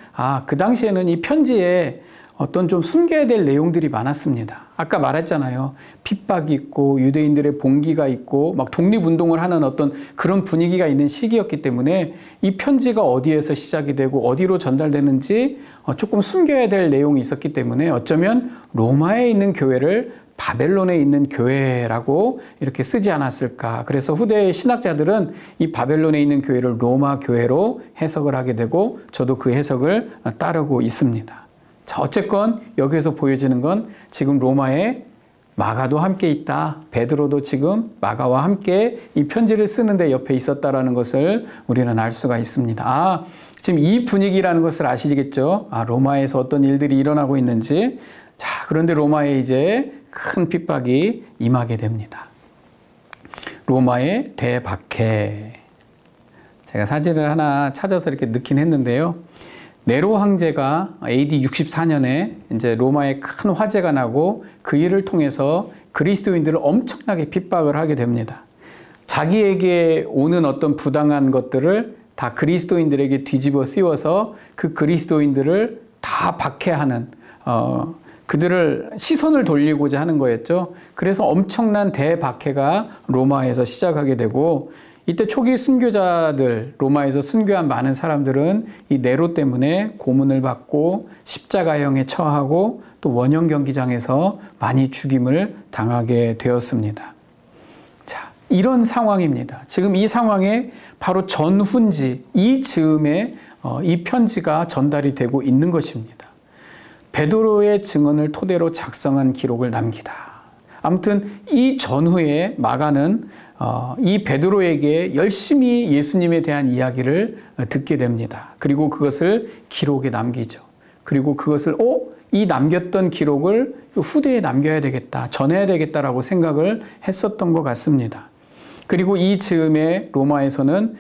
그 당시에는 이 편지에 어떤 좀 숨겨야 될 내용들이 많았습니다. 아까 말했잖아요. 핍박이 있고 유대인들의 봉기가 있고 막 독립운동을 하는 어떤 그런 분위기가 있는 시기였기 때문에 이 편지가 어디에서 시작이 되고 어디로 전달되는지 조금 숨겨야 될 내용이 있었기 때문에 어쩌면 로마에 있는 교회를 바벨론에 있는 교회라고 이렇게 쓰지 않았을까. 그래서 후대의 신학자들은 이 바벨론에 있는 교회를 로마 교회로 해석을 하게 되고, 저도 그 해석을 따르고 있습니다. 자, 어쨌건 여기에서 보여지는 건 지금 로마에 마가도 함께 있다. 베드로도 지금 마가와 함께 이 편지를 쓰는데 옆에 있었다라는 것을 우리는 알 수가 있습니다. 지금 이 분위기라는 것을 아시겠죠? 로마에서 어떤 일들이 일어나고 있는지. 자, 그런데 로마에 이제 큰 핍박이 임하게 됩니다. 로마의 대박해. 제가 사진을 하나 찾아서 이렇게 넣긴 했는데요. 네로 황제가 AD 64년에 이제 로마에 큰 화재가 나고 그 일을 통해서 그리스도인들을 엄청나게 핍박을 하게 됩니다. 자기에게 오는 어떤 부당한 것들을 다 그리스도인들에게 뒤집어 씌워서 그 그리스도인들을 다 박해하는 그들을 시선을 돌리고자 하는 거였죠. 그래서 엄청난 대박해가 로마에서 시작하게 되고, 이때 초기 순교자들, 로마에서 순교한 많은 사람들은 이 네로 때문에 고문을 받고 십자가형에 처하고 또 원형 경기장에서 많이 죽임을 당하게 되었습니다. 자, 이런 상황입니다. 지금 이 상황에 바로 전훈지, 이 즈음에 이 편지가 전달이 되고 있는 것입니다. 베드로의 증언을 토대로 작성한 기록을 남기다. 아무튼 이 전후에 마가는 이 베드로에게 열심히 예수님에 대한 이야기를 듣게 됩니다. 그리고 그것을 기록에 남기죠. 그리고 그것을 이 남겼던 기록을 후대에 남겨야 되겠다, 전해야 되겠다라고 생각을 했었던 것 같습니다. 그리고 이 즈음에 로마에서는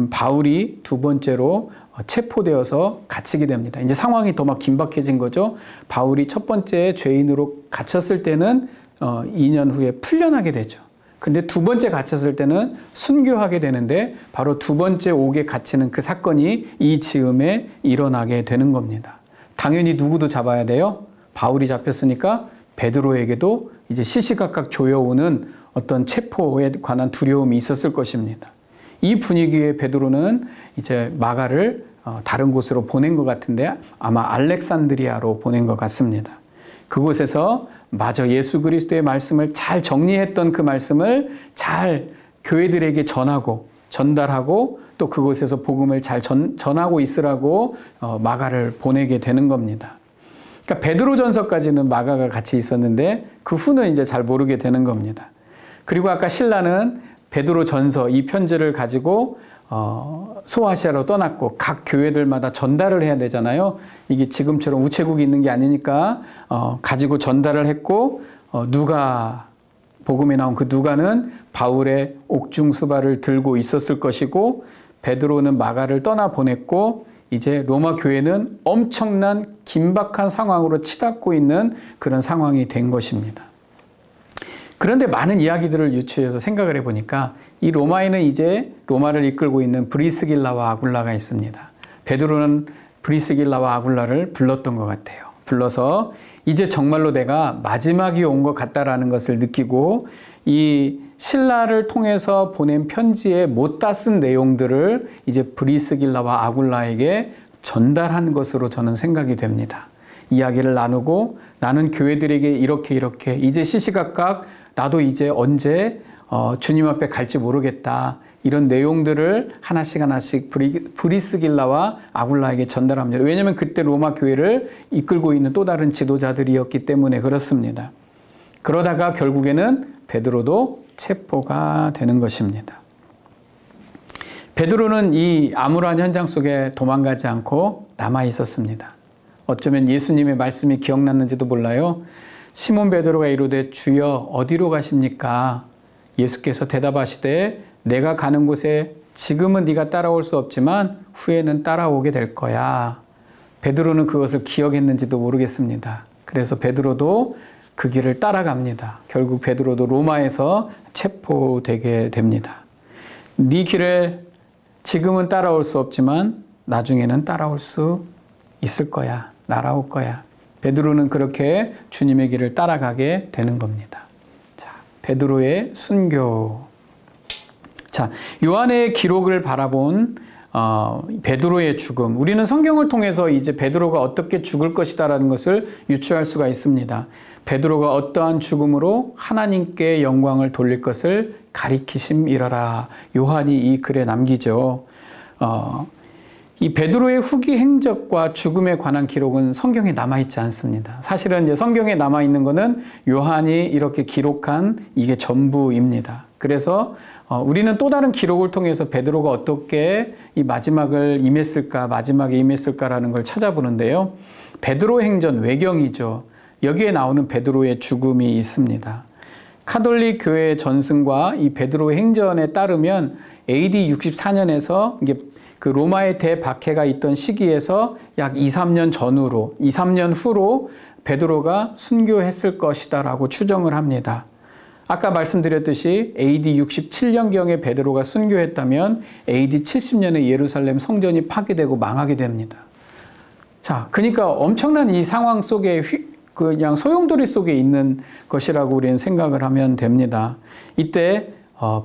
바울이 두 번째로 체포되어서 갇히게 됩니다. 이제 상황이 더 막 긴박해진 거죠. 바울이 첫 번째 죄인으로 갇혔을 때는 2년 후에 풀려나게 되죠. 근데 두 번째 갇혔을 때는 순교하게 되는데, 바로 두 번째 옥에 갇히는 그 사건이 이 즈음에 일어나게 되는 겁니다. 당연히 누구도 잡아야 돼요. 바울이 잡혔으니까 베드로에게도 이제 시시각각 조여오는 어떤 체포에 관한 두려움이 있었을 것입니다. 이 분위기에 베드로는 이제 마가를 다른 곳으로 보낸 것 같은데 아마 알렉산드리아로 보낸 것 같습니다. 그곳에서 마저 예수 그리스도의 말씀을 잘 정리했던 그 말씀을 잘 교회들에게 전달하고 또 그곳에서 복음을 잘 전하고 있으라고 마가를 보내게 되는 겁니다. 그러니까 베드로전서까지는 마가가 같이 있었는데 그 후는 이제 잘 모르게 되는 겁니다. 그리고 아까 실라는 베드로전서 이 편지를 가지고 소아시아로 떠났고 각 교회들마다 전달을 해야 되잖아요. 이게 지금처럼 우체국이 있는 게 아니니까 가지고 전달을 했고 누가 복음에 나온 그 누가는 바울의 옥중수발을 들고 있었을 것이고 베드로는 마가를 떠나 보냈고 이제 로마 교회는 엄청난 긴박한 상황으로 치닫고 있는 그런 상황이 된 것입니다. 그런데 많은 이야기들을 유추해서 생각을 해보니까 이 로마에는 이제 로마를 이끌고 있는 브리스길라와 아굴라가 있습니다. 베드로는 브리스길라와 아굴라를 불렀던 것 같아요. 불러서 이제 정말로 내가 마지막이 온 것 같다라는 것을 느끼고 이 실라를 통해서 보낸 편지에 못다 쓴 내용들을 이제 브리스길라와 아굴라에게 전달한 것으로 저는 생각이 됩니다. 이야기를 나누고 나는 교회들에게 이렇게 이제 시시각각 나도 이제 언제 주님 앞에 갈지 모르겠다. 이런 내용들을 하나씩 브리스길라와 아굴라에게 전달합니다. 왜냐하면 그때 로마 교회를 이끌고 있는 또 다른 지도자들이었기 때문에 그렇습니다. 그러다가 결국에는 베드로도 체포가 되는 것입니다. 베드로는 이 암울한 현장 속에 도망가지 않고 남아 있었습니다. 어쩌면 예수님의 말씀이 기억났는지도 몰라요. 시몬 베드로가 이르되 주여 어디로 가십니까? 예수께서 대답하시되 내가 가는 곳에 지금은 네가 따라올 수 없지만 후에는 따라오게 될 거야. 베드로는 그것을 기억했는지도 모르겠습니다. 그래서 베드로도 그 길을 따라갑니다. 결국 베드로도 로마에서 체포되게 됩니다. 네 길을 지금은 따라올 수 없지만 나중에는 따라올 수 있을 거야. 날아올 거야. 베드로는 그렇게 주님의 길을 따라가게 되는 겁니다. 자, 베드로의 순교. 자, 요한의 기록을 바라본 베드로의 죽음. 우리는 성경을 통해서 이제 베드로가 어떻게 죽을 것이다라는 것을 유추할 수가 있습니다. 베드로가 어떠한 죽음으로 하나님께 영광을 돌릴 것을 가리키심이러라. 요한이 이 글에 남기죠. 이 베드로의 후기 행적과 죽음에 관한 기록은 성경에 남아있지 않습니다. 사실은 이제 성경에 남아있는 것은 요한이 이렇게 기록한 이게 전부입니다. 그래서 우리는 또 다른 기록을 통해서 베드로가 어떻게 이 마지막에 임했을까라는 걸 찾아보는데요. 베드로 행전 외경이죠. 여기에 나오는 베드로의 죽음이 있습니다. 카톨릭 교회의 전승과 이 베드로 행전에 따르면 AD 64년에서 이게 그 로마의 대박해가 있던 시기에서 약 2, 3년 후로 베드로가 순교했을 것이다라고 추정을 합니다. 아까 말씀드렸듯이 AD 67년경에 베드로가 순교했다면 AD 70년에 예루살렘 성전이 파괴되고 망하게 됩니다. 자, 그러니까 엄청난 이 상황 속에 그냥 소용돌이 속에 있는 것이라고 우리는 생각을 하면 됩니다. 이때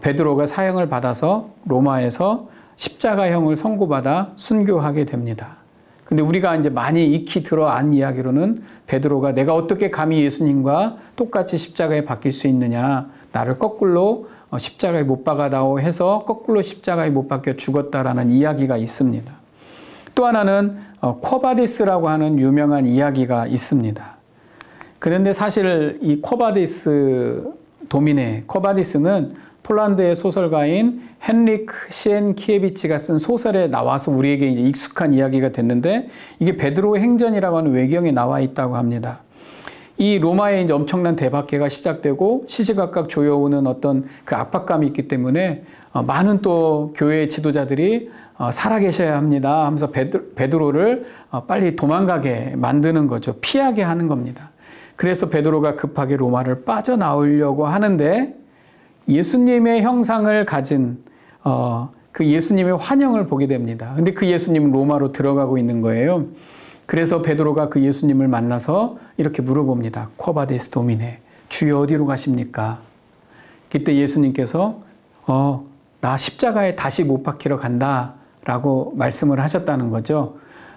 베드로가 사형을 받아서 로마에서 십자가형을 선고받아 순교하게 됩니다. 근데 우리가 이제 많이 익히 들어안 이야기로는 베드로가 내가 어떻게 감히 예수님과 똑같이 십자가에 박힐 수 있느냐, 나를 거꾸로 십자가에 못 박아다오 해서 거꾸로 십자가에 못 박혀 죽었다라는 이야기가 있습니다. 또 하나는 쿼바디스라고 하는 유명한 이야기가 있습니다. 그런데 사실 이 쿼바디스는 폴란드의 소설가인 헨리크 시엔키에비치가 쓴 소설에 나와서 우리에게 이제 익숙한 이야기가 됐는데 이게 베드로의 행전이라고 하는 외경에 나와 있다고 합니다. 이 로마에 이제 엄청난 대박해가 시작되고 시시각각 조여오는 어떤 그 압박감이 있기 때문에 많은 또 교회의 지도자들이 살아계셔야 합니다 하면서 베드로를 빨리 도망가게 만드는 거죠. 피하게 하는 겁니다. 그래서 베드로가 급하게 로마를 빠져나오려고 하는데 예수님의 형상을 가진 그 예수님의 환영을 보게 됩니다. 근데 그 예수님은 로마로 들어가고 있는 거예요. 그래서 베드로가 그 예수님을 만나서 이렇게 물어봅니다. 쿼바디스 도미네, 주여 어디로 가십니까? 그때 예수님께서 나 십자가에 다시 못 박히러 간다 라고 말씀을 하셨다는 거죠.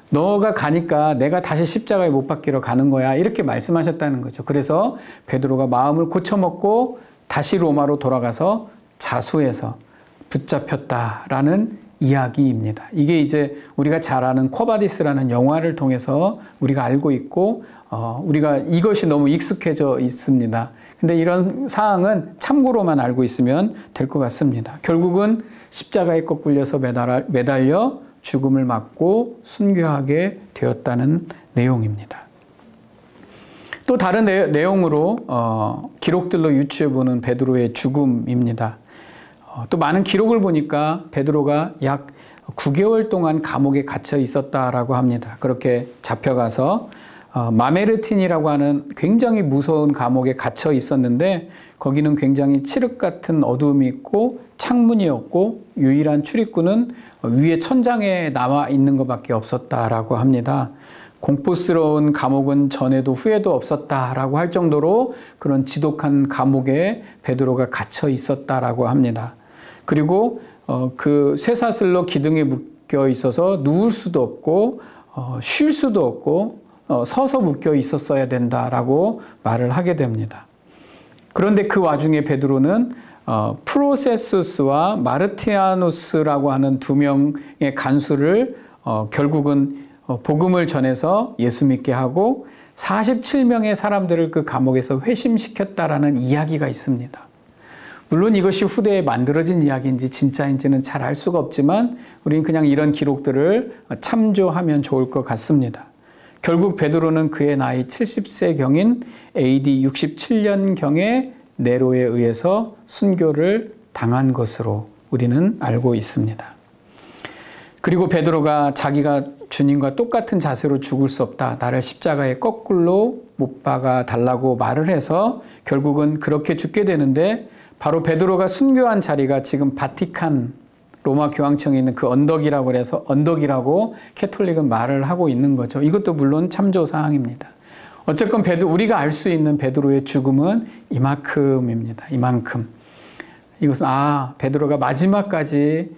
너가 가니까 내가 다시 십자가에 못 박히러 가는 거야, 이렇게 말씀하셨다는 거죠. 그래서 베드로가 마음을 고쳐먹고 다시 로마로 돌아가서 자수해서 붙잡혔다라는 이야기입니다. 이게 이제 우리가 잘 아는 쿼바디스라는 영화를 통해서 우리가 알고 있고 우리가 이것이 너무 익숙해져 있습니다. 근데 이런 사항은 참고로만 알고 있으면 될 것 같습니다. 결국은 십자가에 꺾을려서 매달려 죽음을 맞고 순교하게 되었다는 내용입니다. 또 다른 내용으로 기록들로 유추해보는 베드로의 죽음입니다. 또 많은 기록을 보니까 베드로가 약 9개월 동안 감옥에 갇혀 있었다라고 합니다. 그렇게 잡혀가서 마메르틴이라고 하는 굉장히 무서운 감옥에 갇혀 있었는데 거기는 굉장히 칠흑 같은 어두움이 있고 창문이 없고 유일한 출입구는 위에 천장에 나와 있는 것밖에 없었다라고 합니다. 공포스러운 감옥은 전에도 후에도 없었다라고 할 정도로 그런 지독한 감옥에 베드로가 갇혀 있었다라고 합니다. 그리고 그 쇠사슬로 기둥에 묶여 있어서 누울 수도 없고 쉴 수도 없고 서서 묶여 있었어야 된다라고 말을 하게 됩니다. 그런데 그 와중에 베드로는 프로세수스와 마르티아누스라고 하는 두 명의 간수를 결국은 복음을 전해서 예수 믿게 하고 47명의 사람들을 그 감옥에서 회심시켰다라는 이야기가 있습니다. 물론 이것이 후대에 만들어진 이야기인지 진짜인지는 잘 알 수가 없지만 우리는 그냥 이런 기록들을 참조하면 좋을 것 같습니다. 결국 베드로는 그의 나이 70세경인 AD 67년경에 네로에 의해서 순교를 당한 것으로 우리는 알고 있습니다. 그리고 베드로가 자기가 주님과 똑같은 자세로 죽을 수 없다, 나를 십자가에 거꾸로 못 박아 달라고 말을 해서 결국은 그렇게 죽게 되는데 바로 베드로가 순교한 자리가 지금 바티칸 로마 교황청에 있는 그 언덕이라고 해서 언덕이라고 캐톨릭은 말을 하고 있는 거죠. 이것도 물론 참조 사항입니다. 어쨌건 우리가 알 수 있는 베드로의 죽음은 이만큼입니다. 이만큼. 이것은 베드로가 마지막까지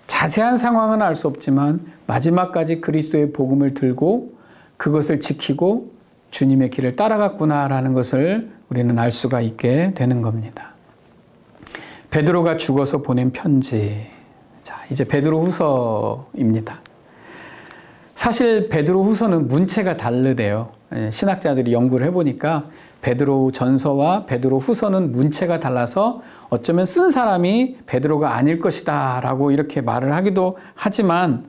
자세한 상황은 알 수 없지만 마지막까지 그리스도의 복음을 들고 그것을 지키고 주님의 길을 따라갔구나라는 것을 우리는 알 수가 있게 되는 겁니다. 베드로가 죽어서 보낸 편지. 자, 이제 베드로 후서입니다. 사실 베드로 후서는 문체가 다르대요. 신학자들이 연구를 해보니까 베드로 전서와 베드로 후서는 문체가 달라서 어쩌면 쓴 사람이 베드로가 아닐 것이다 라고 이렇게 말을 하기도 하지만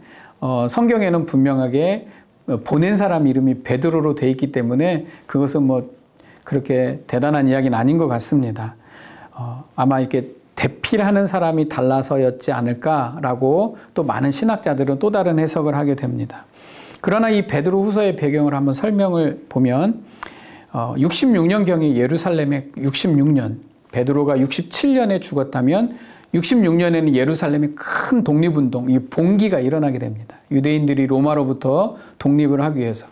성경에는 분명하게 보낸 사람 이름이 베드로로 돼 있기 때문에 그것은 뭐 그렇게 대단한 이야기는 아닌 것 같습니다. 아마 이렇게 대필하는 사람이 달라서였지 않을까라고 또 많은 신학자들은 또 다른 해석을 하게 됩니다. 그러나 이 베드로 후서의 배경을 한번 설명을 보면 66년경에 예루살렘에 66년, 베드로가 67년에 죽었다면 66년에는 예루살렘에 큰 독립운동, 이 봉기가 일어나게 됩니다. 유대인들이 로마로부터 독립을 하기 위해서.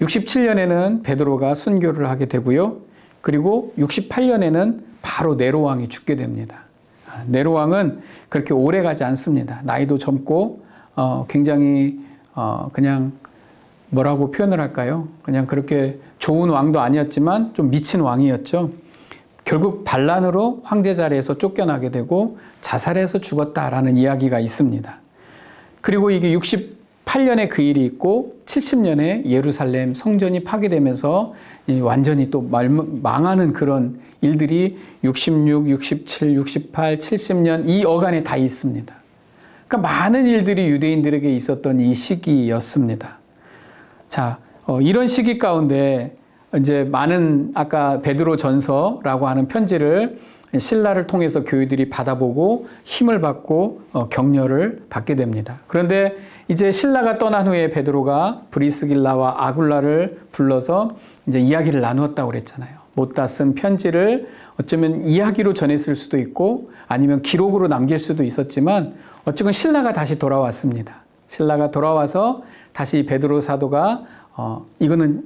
67년에는 베드로가 순교를 하게 되고요. 그리고 68년에는 바로 네로 왕이 죽게 됩니다. 네로 왕은 그렇게 오래 가지 않습니다. 나이도 젊고 굉장히 그냥 뭐라고 표현을 할까요? 그냥 그렇게 좋은 왕도 아니었지만 좀 미친 왕이었죠. 결국 반란으로 황제 자리에서 쫓겨나게 되고 자살해서 죽었다라는 이야기가 있습니다. 그리고 이게 68년에 그 일이 있고 70년에 예루살렘 성전이 파괴되면서 완전히 또 망하는 그런 일들이 66, 67, 68, 70년 이 어간에 다 있습니다. 그러니까 많은 일들이 유대인들에게 있었던 이 시기였습니다. 자, 이런 시기 가운데 이제 많은 아까 베드로 전서라고 하는 편지를 신라를 통해서 교회들이 받아보고 힘을 받고 격려를 받게 됩니다. 그런데 이제 신라가 떠난 후에 베드로가 브리스길라와 아굴라를 불러서 이제 이야기를 나누었다고 그랬잖아요. 못다 쓴 편지를 어쩌면 이야기로 전했을 수도 있고 아니면 기록으로 남길 수도 있었지만 어쨌건 신라가 다시 돌아왔습니다. 신라가 돌아와서 다시 베드로 사도가 이거는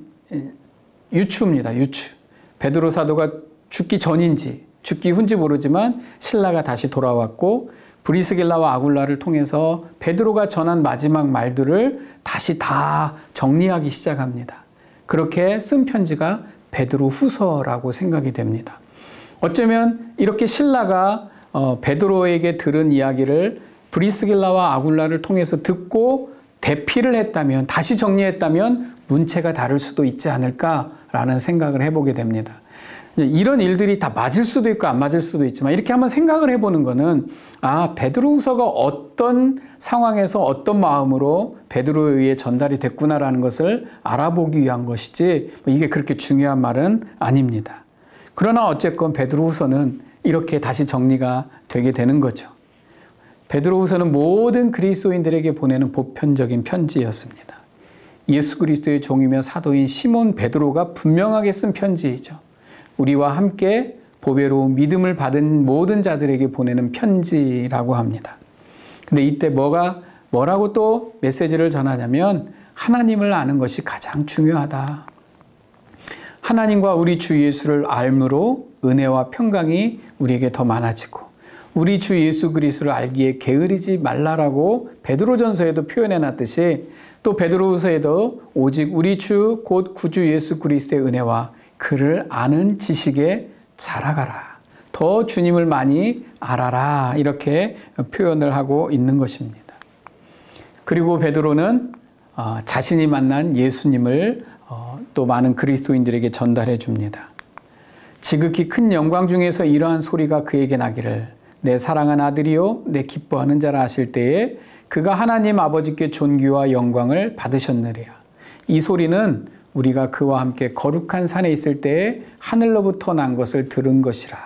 유추입니다. 유추. 베드로 사도가 죽기 전인지 죽기 훈지 모르지만 신라가 다시 돌아왔고 브리스길라와 아굴라를 통해서 베드로가 전한 마지막 말들을 다시 다 정리하기 시작합니다. 그렇게 쓴 편지가 베드로 후서라고 생각이 됩니다. 어쩌면 이렇게 신라가 베드로에게 들은 이야기를 브리스길라와 아굴라를 통해서 듣고 대피를 했다면, 다시 정리했다면 문체가 다를 수도 있지 않을까라는 생각을 해보게 됩니다. 이런 일들이 다 맞을 수도 있고 안 맞을 수도 있지만 이렇게 한번 생각을 해보는 거는 베드로후서가 어떤 상황에서 어떤 마음으로 베드로에 의해 전달이 됐구나라는 것을 알아보기 위한 것이지 이게 그렇게 중요한 말은 아닙니다. 그러나 어쨌건 베드로후서는 이렇게 다시 정리가 되게 되는 거죠. 베드로후서는 모든 그리스도인들에게 보내는 보편적인 편지였습니다. 예수 그리스도의 종이며 사도인 시몬 베드로가 분명하게 쓴 편지이죠. 우리와 함께 보배로운 믿음을 받은 모든 자들에게 보내는 편지라고 합니다. 근데 이때 뭐라고 또 메시지를 전하냐면 하나님을 아는 것이 가장 중요하다. 하나님과 우리 주 예수를 알므로 은혜와 평강이 우리에게 더 많아지고 우리 주 예수 그리스도를 알기에 게으르지 말라라고 베드로전서에도 표현해 놨듯이 또 베드로후서에도 오직 우리 주 곧 구주 예수 그리스도의 은혜와 그를 아는 지식에 자라가라. 더 주님을 많이 알아라. 이렇게 표현을 하고 있는 것입니다. 그리고 베드로는 자신이 만난 예수님을 또 많은 그리스도인들에게 전달해 줍니다. 지극히 큰 영광 중에서 이러한 소리가 그에게 나기를 내 사랑한 아들이요 내 기뻐하는 자라 하실 때에 그가 하나님 아버지께 존귀와 영광을 받으셨느니라. 이 소리는 우리가 그와 함께 거룩한 산에 있을 때에 하늘로부터 난 것을 들은 것이라.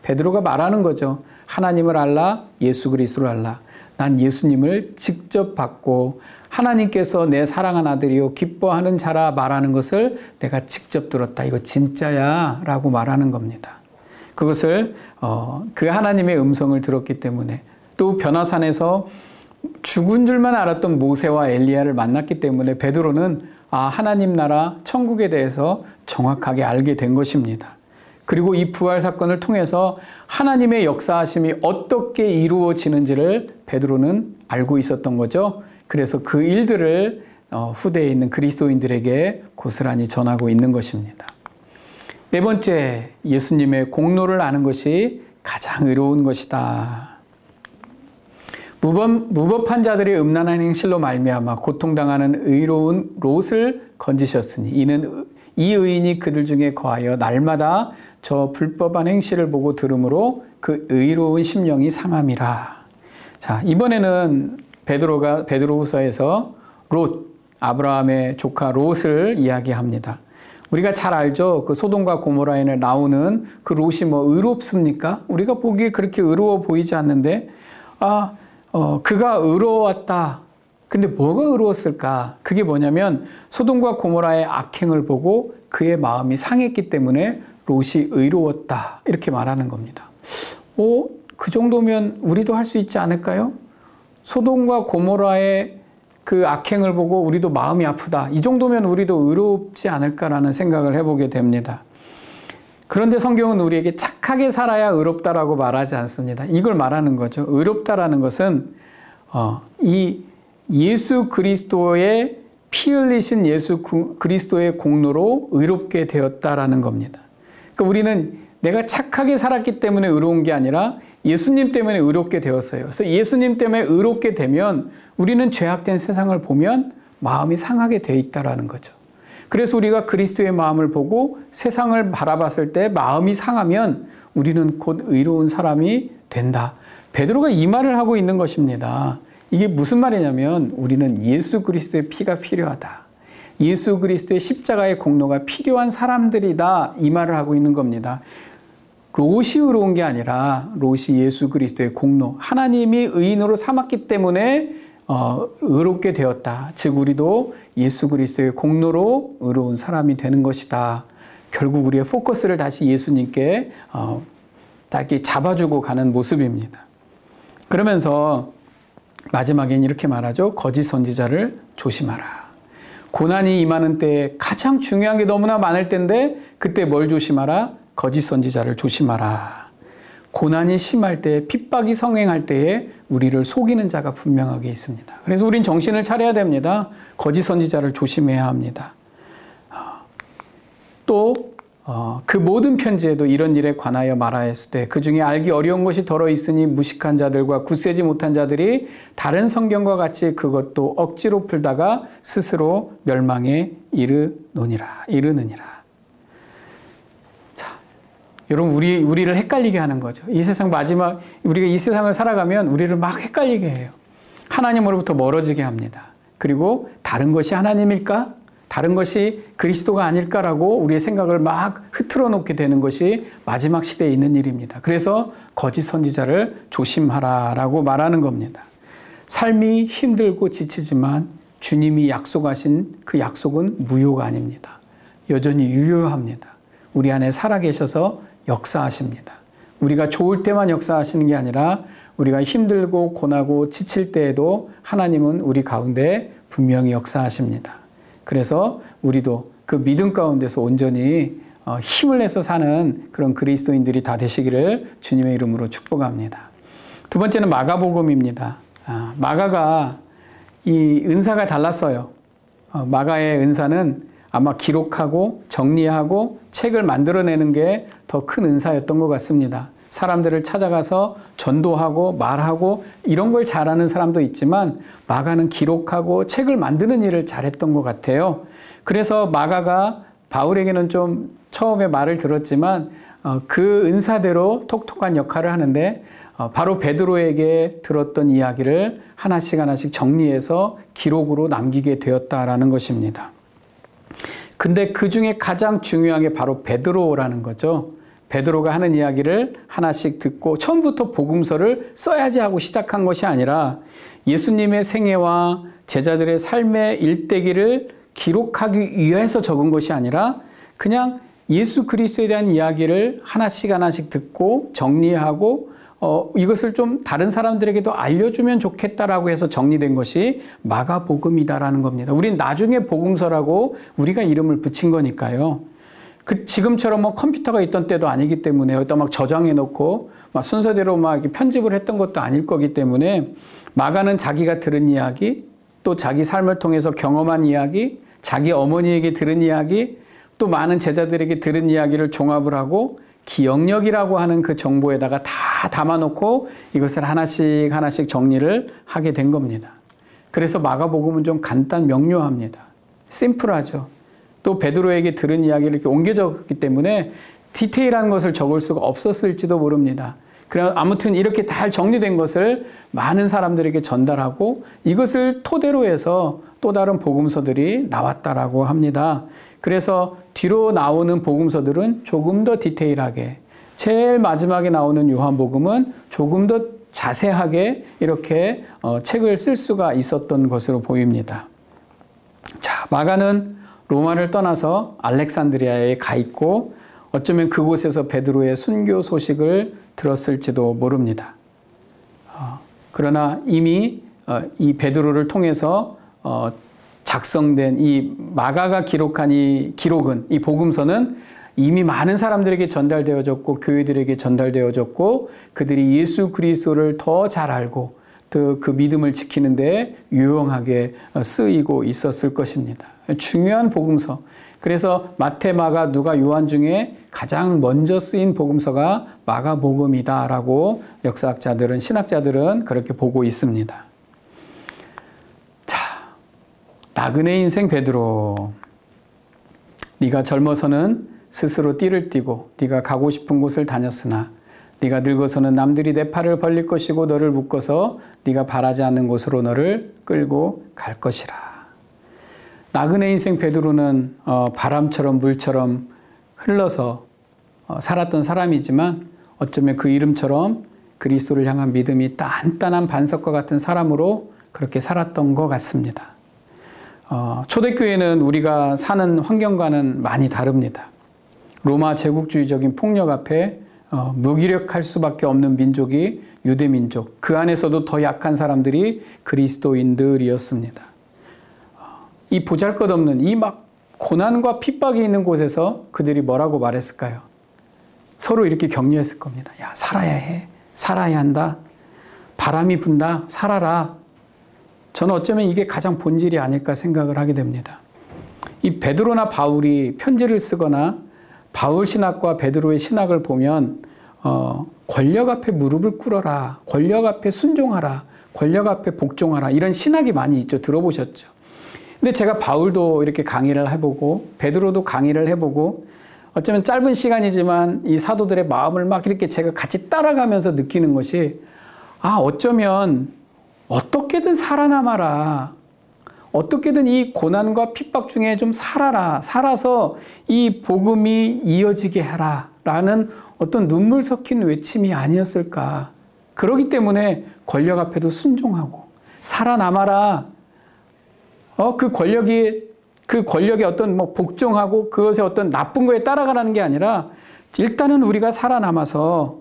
베드로가 말하는 거죠. 하나님을 알라, 예수 그리스도를 알라. 난 예수님을 직접 받고 하나님께서 내 사랑한 아들이요 기뻐하는 자라 말하는 것을 내가 직접 들었다. 이거 진짜야 라고 말하는 겁니다. 그것을 그 하나님의 음성을 들었기 때문에 또 변화산에서 죽은 줄만 알았던 모세와 엘리야를 만났기 때문에 베드로는 하나님 나라 천국에 대해서 정확하게 알게 된 것입니다. 그리고 이 부활 사건을 통해서 하나님의 역사하심이 어떻게 이루어지는지를 베드로는 알고 있었던 거죠. 그래서 그 일들을 후대에 있는 그리스도인들에게 고스란히 전하고 있는 것입니다. 네 번째, 예수님의 공로를 아는 것이 가장 의로운 것이다. 무법한 자들의 음란한 행실로 말미암아 고통당하는 의로운 롯을 건지셨으니 이는 이 의인이 그들 중에 거하여 날마다 저 불법한 행실을 보고 들으므로 그 의로운 심령이 상함이라. 자, 이번에는 베드로후서에서 롯, 아브라함의 조카 롯을 이야기합니다. 우리가 잘 알죠. 그 소돔과 고모라에 나오는 그 롯이 의롭습니까? 우리가 보기에 그렇게 의로워 보이지 않는데 그가 의로웠다. 근데 뭐가 의로웠을까? 그게 뭐냐면 소돔과 고모라의 악행을 보고 그의 마음이 상했기 때문에 롯이 의로웠다. 이렇게 말하는 겁니다. 그 정도면 우리도 할 수 있지 않을까요? 소돔과 고모라의 그 악행을 보고 우리도 마음이 아프다. 이 정도면 우리도 의롭지 않을까라는 생각을 해보게 됩니다. 그런데 성경은 우리에게 착하게 살아야 의롭다라고 말하지 않습니다. 이걸 말하는 거죠. 의롭다라는 것은 이 예수 그리스도의 피 흘리신 예수 그리스도의 공로로 의롭게 되었다라는 겁니다. 그러니까 우리는 내가 착하게 살았기 때문에 의로운 게 아니라 예수님 때문에 의롭게 되었어요. 그래서 예수님 때문에 의롭게 되면 우리는 죄악된 세상을 보면 마음이 상하게 돼 있다라는 거죠. 그래서 우리가 그리스도의 마음을 보고 세상을 바라봤을 때 마음이 상하면 우리는 곧 의로운 사람이 된다. 베드로가 이 말을 하고 있는 것입니다. 이게 무슨 말이냐면 우리는 예수 그리스도의 피가 필요하다. 예수 그리스도의 십자가의 공로가 필요한 사람들이다. 이 말을 하고 있는 겁니다. 롯이 의로운 게 아니라 롯이 예수 그리스도의 공로, 하나님이 의인으로 삼았기 때문에 의롭게 되었다. 즉 우리도 예수 그리스도의 공로로 의로운 사람이 되는 것이다. 결국 우리의 포커스를 다시 예수님께 이렇게 잡아주고 가는 모습입니다. 그러면서 마지막엔 이렇게 말하죠. 거짓 선지자를 조심하라. 고난이 임하는 때에 가장 중요한 게 너무나 많을 때인데 그때 뭘 조심하라? 거짓 선지자를 조심하라. 고난이 심할 때, 핍박이 성행할 때에 우리를 속이는 자가 분명하게 있습니다. 그래서 우린 정신을 차려야 됩니다. 거짓 선지자를 조심해야 합니다. 또 그 모든 편지에도 이런 일에 관하여 말하였을 때 그 중에 알기 어려운 것이 더러 있으니 무식한 자들과 굳세지 못한 자들이 다른 성경과 같이 그것도 억지로 풀다가 스스로 멸망에 이르느니라. 자, 여러분 우리를 헷갈리게 하는 거죠. 이 세상 마지막 우리가 이 세상을 살아가면 우리를 막 헷갈리게 해요. 하나님으로부터 멀어지게 합니다. 그리고 다른 것이 하나님일까? 다른 것이 그리스도가 아닐까라고 우리의 생각을 막 흐트러 놓게 되는 것이 마지막 시대에 있는 일입니다. 그래서 거짓 선지자를 조심하라라고 말하는 겁니다. 삶이 힘들고 지치지만 주님이 약속하신 그 약속은 무효가 아닙니다. 여전히 유효합니다. 우리 안에 살아계셔서 역사하십니다. 우리가 좋을 때만 역사하시는 게 아니라 우리가 힘들고 고나고 지칠 때에도 하나님은 우리 가운데 분명히 역사하십니다. 그래서 우리도 그 믿음 가운데서 온전히 힘을 내서 사는 그런 그리스도인들이 다 되시기를 주님의 이름으로 축복합니다. 두 번째는 마가복음입니다. 마가가 이 은사가 달랐어요. 마가의 은사는 아마 기록하고 정리하고 책을 만들어내는 게 더 큰 은사였던 것 같습니다. 사람들을 찾아가서 전도하고 말하고 이런 걸 잘하는 사람도 있지만 마가는 기록하고 책을 만드는 일을 잘했던 것 같아요. 그래서 마가가 바울에게는 좀 처음에 말을 들었지만 그 은사대로 톡톡한 역할을 하는데 바로 베드로에게 들었던 이야기를 하나씩 정리해서 기록으로 남기게 되었다라는 것입니다. 근데 그 중에 가장 중요한 게 바로 베드로라는 거죠. 베드로가 하는 이야기를 하나씩 듣고 처음부터 복음서를 써야지 하고 시작한 것이 아니라 예수님의 생애와 제자들의 삶의 일대기를 기록하기 위해서 적은 것이 아니라 그냥 예수 그리스도에 대한 이야기를 하나씩 듣고 정리하고 이것을 좀 다른 사람들에게도 알려주면 좋겠다라고 해서 정리된 것이 마가복음이다라는 겁니다. 우린 나중에 복음서라고 우리가 이름을 붙인 거니까요. 지금처럼 뭐 컴퓨터가 있던 때도 아니기 때문에 여기다 막 저장해 놓고 막 순서대로 막 이렇게 편집을 했던 것도 아닐 거기 때문에 마가는 자기가 들은 이야기, 또 자기 삶을 통해서 경험한 이야기, 자기 어머니에게 들은 이야기, 또 많은 제자들에게 들은 이야기를 종합을 하고 기억력이라고 하는 그 정보에다가 다 담아놓고 이것을 하나씩 정리를 하게 된 겁니다. 그래서 마가복음은 좀 간단 명료합니다. 심플하죠. 또 베드로에게 들은 이야기를 이렇게 옮겨 적었기 때문에 디테일한 것을 적을 수가 없었을지도 모릅니다. 그래 아무튼 이렇게 잘 정리된 것을 많은 사람들에게 전달하고 이것을 토대로 해서 또 다른 복음서들이 나왔다라고 합니다. 그래서 뒤로 나오는 복음서들은 조금 더 디테일하게, 제일 마지막에 나오는 요한복음은 조금 더 자세하게 이렇게 책을 쓸 수가 있었던 것으로 보입니다. 자, 마가는 로마를 떠나서 알렉산드리아에 가 있고 어쩌면 그곳에서 베드로의 순교 소식을 들었을지도 모릅니다. 그러나 이미 이 베드로를 통해서 작성된 이 마가가 기록한 이 기록은, 이 복음서는 이미 많은 사람들에게 전달되어졌고 교회들에게 전달되어졌고 그들이 예수 그리스도를 더 잘 알고 그 믿음을 지키는 데 유용하게 쓰이고 있었을 것입니다. 중요한 복음서. 그래서 마태, 마가, 누가, 요한 중에 가장 먼저 쓰인 복음서가 마가복음이다라고 역사학자들은, 신학자들은 그렇게 보고 있습니다. 자, 나그네 인생 베드로. 네가 젊어서는 스스로 띠를 띠고 네가 가고 싶은 곳을 다녔으나 네가 늙어서는 남들이 내 팔을 벌릴 것이고 너를 묶어서 네가 바라지 않는 곳으로 너를 끌고 갈 것이라. 나그네 인생 베드로는 바람처럼 물처럼 흘러서 살았던 사람이지만 어쩌면 그 이름처럼 그리스도를 향한 믿음이 단단한 반석과 같은 사람으로 그렇게 살았던 것 같습니다. 초대교회는 우리가 사는 환경과는 많이 다릅니다. 로마 제국주의적인 폭력 앞에 무기력할 수밖에 없는 민족이 유대민족, 그 안에서도 더 약한 사람들이 그리스도인들이었습니다. 이 보잘것없는 이 막 고난과 핍박이 있는 곳에서 그들이 뭐라고 말했을까요? 서로 이렇게 격려했을 겁니다. 야, 살아야 해. 살아야 한다. 바람이 분다. 살아라. 저는 어쩌면 이게 가장 본질이 아닐까 생각을 하게 됩니다. 이 베드로나 바울이 편지를 쓰거나 바울 신학과 베드로의 신학을 보면 권력 앞에 무릎을 꿇어라. 권력 앞에 순종하라. 권력 앞에 복종하라. 이런 신학이 많이 있죠. 들어보셨죠? 근데 제가 바울도 이렇게 강의를 해보고 베드로도 강의를 해보고 어쩌면 짧은 시간이지만 이 사도들의 마음을 막 이렇게 제가 같이 따라가면서 느끼는 것이 어쩌면 어떻게든 살아남아라. 어떻게든 이 고난과 핍박 중에 좀 살아라. 살아서 이 복음이 이어지게 해라. 라는 어떤 눈물 섞인 외침이 아니었을까. 그렇기 때문에 권력 앞에도 순종하고 살아남아라. 그 권력이 어떤 복종하고 그것에 어떤 나쁜 거에 따라가라는 게 아니라 일단은 우리가 살아남아서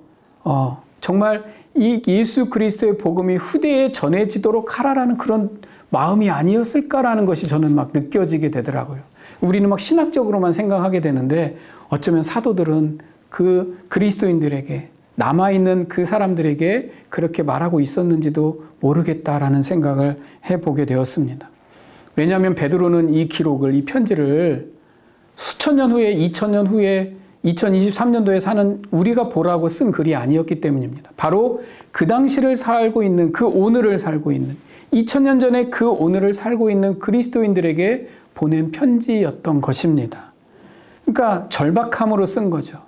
정말 이 예수 그리스도의 복음이 후대에 전해지도록 하라라는 그런 마음이 아니었을까라는 것이 저는 막 느껴지게 되더라고요. 우리는 막 신학적으로만 생각하게 되는데 어쩌면 사도들은 그 그리스도인들에게 남아있는 그 사람들에게 그렇게 말하고 있었는지도 모르겠다라는 생각을 해보게 되었습니다. 왜냐하면 베드로는 이 기록을, 이 편지를 수천 년 후에, 2000년 후에 2023년도에 사는 우리가 보라고 쓴 글이 아니었기 때문입니다. 바로 그 당시를 살고 있는, 그 오늘을 살고 있는, 2000년 전에 그 오늘을 살고 있는 그리스도인들에게 보낸 편지였던 것입니다. 그러니까 절박함으로 쓴 거죠.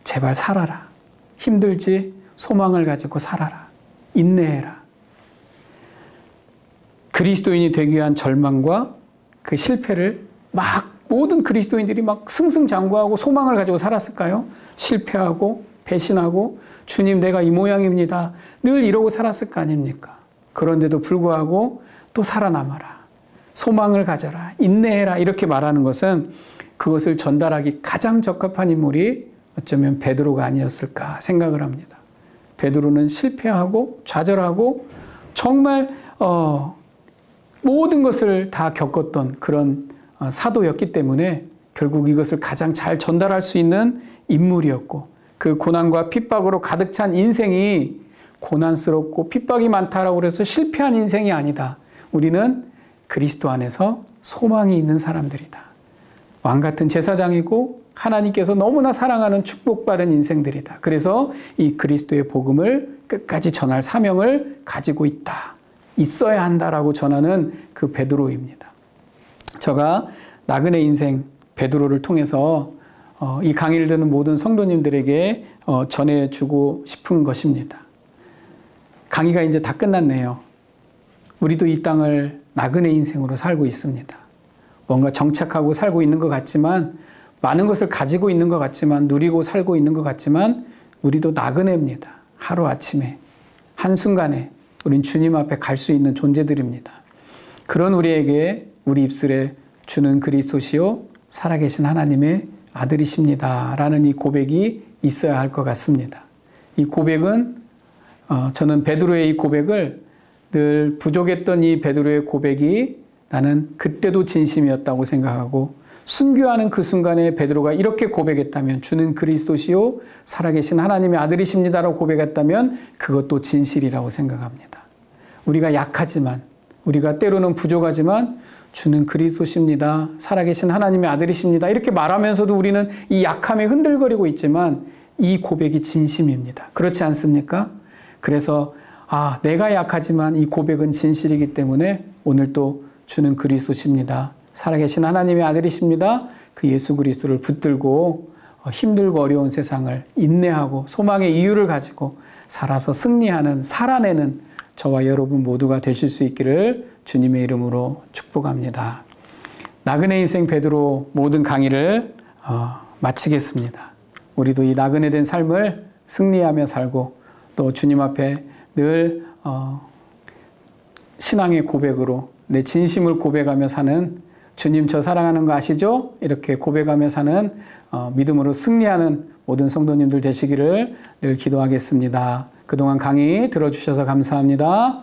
제발 살아라. 힘들지? 소망을 가지고 살아라. 인내해라. 그리스도인이 되기 위한 절망과 그 실패를 막 모든 그리스도인들이 막 승승장구하고 소망을 가지고 살았을까요? 실패하고 배신하고 주님 내가 이 모양입니다. 늘 이러고 살았을 거 아닙니까? 그런데도 불구하고 또 살아남아라. 소망을 가져라. 인내해라. 이렇게 말하는 것은 그것을 전달하기 가장 적합한 인물이 어쩌면 베드로가 아니었을까 생각을 합니다. 베드로는 실패하고 좌절하고 정말 모든 것을 다 겪었던 그런 사도였기 때문에 결국 이것을 가장 잘 전달할 수 있는 인물이었고 그 고난과 핍박으로 가득 찬 인생이 고난스럽고 핍박이 많다라고 해서 실패한 인생이 아니다. 우리는 그리스도 안에서 소망이 있는 사람들이다. 왕 같은 제사장이고 하나님께서 너무나 사랑하는 축복받은 인생들이다. 그래서 이 그리스도의 복음을 끝까지 전할 사명을 가지고 있다. 있어야 한다라고 전하는 그 베드로입니다. 제가 나그네 인생 베드로를 통해서 이 강의를 듣는 모든 성도님들에게 전해주고 싶은 것입니다. 강의가 이제 다 끝났네요. 우리도 이 땅을 나그네 인생으로 살고 있습니다. 뭔가 정착하고 살고 있는 것 같지만 많은 것을 가지고 있는 것 같지만 누리고 살고 있는 것 같지만 우리도 나그네입니다. 하루아침에 한순간에 우린 주님 앞에 갈 수 있는 존재들입니다. 그런 우리에게 우리 입술에 주는 그리스도시요 살아계신 하나님의 아들이십니다. 라는 이 고백이 있어야 할 것 같습니다. 이 고백은 저는 베드로의 이 고백을 늘 부족했던 이 베드로의 고백이 나는 그때도 진심이었다고 생각하고 순교하는 그 순간에 베드로가 이렇게 고백했다면 주는 그리스도시요 살아계신 하나님의 아들이십니다라고 고백했다면 그것도 진실이라고 생각합니다. 우리가 약하지만 우리가 때로는 부족하지만 주는 그리스도십니다. 살아계신 하나님의 아들이십니다. 이렇게 말하면서도 우리는 이 약함에 흔들거리고 있지만 이 고백이 진심입니다. 그렇지 않습니까? 그래서 내가 약하지만 이 고백은 진실이기 때문에 오늘 또 주는 그리스도십니다. 살아계신 하나님의 아들이십니다. 그 예수 그리스도를 붙들고 힘들고 어려운 세상을 인내하고 소망의 이유를 가지고 살아서 승리하는 살아내는 저와 여러분 모두가 되실 수 있기를 주님의 이름으로 축복합니다. 나그네 인생 베드로 모든 강의를 마치겠습니다. 우리도 이 나그네 된 삶을 승리하며 살고 또 주님 앞에 늘 신앙의 고백으로 내 진심을 고백하며 사는 주님 저 사랑하는 거 아시죠? 이렇게 고백하며 사는 믿음으로 승리하는 모든 성도님들 되시기를 늘 기도하겠습니다. 그동안 강의 들어주셔서 감사합니다.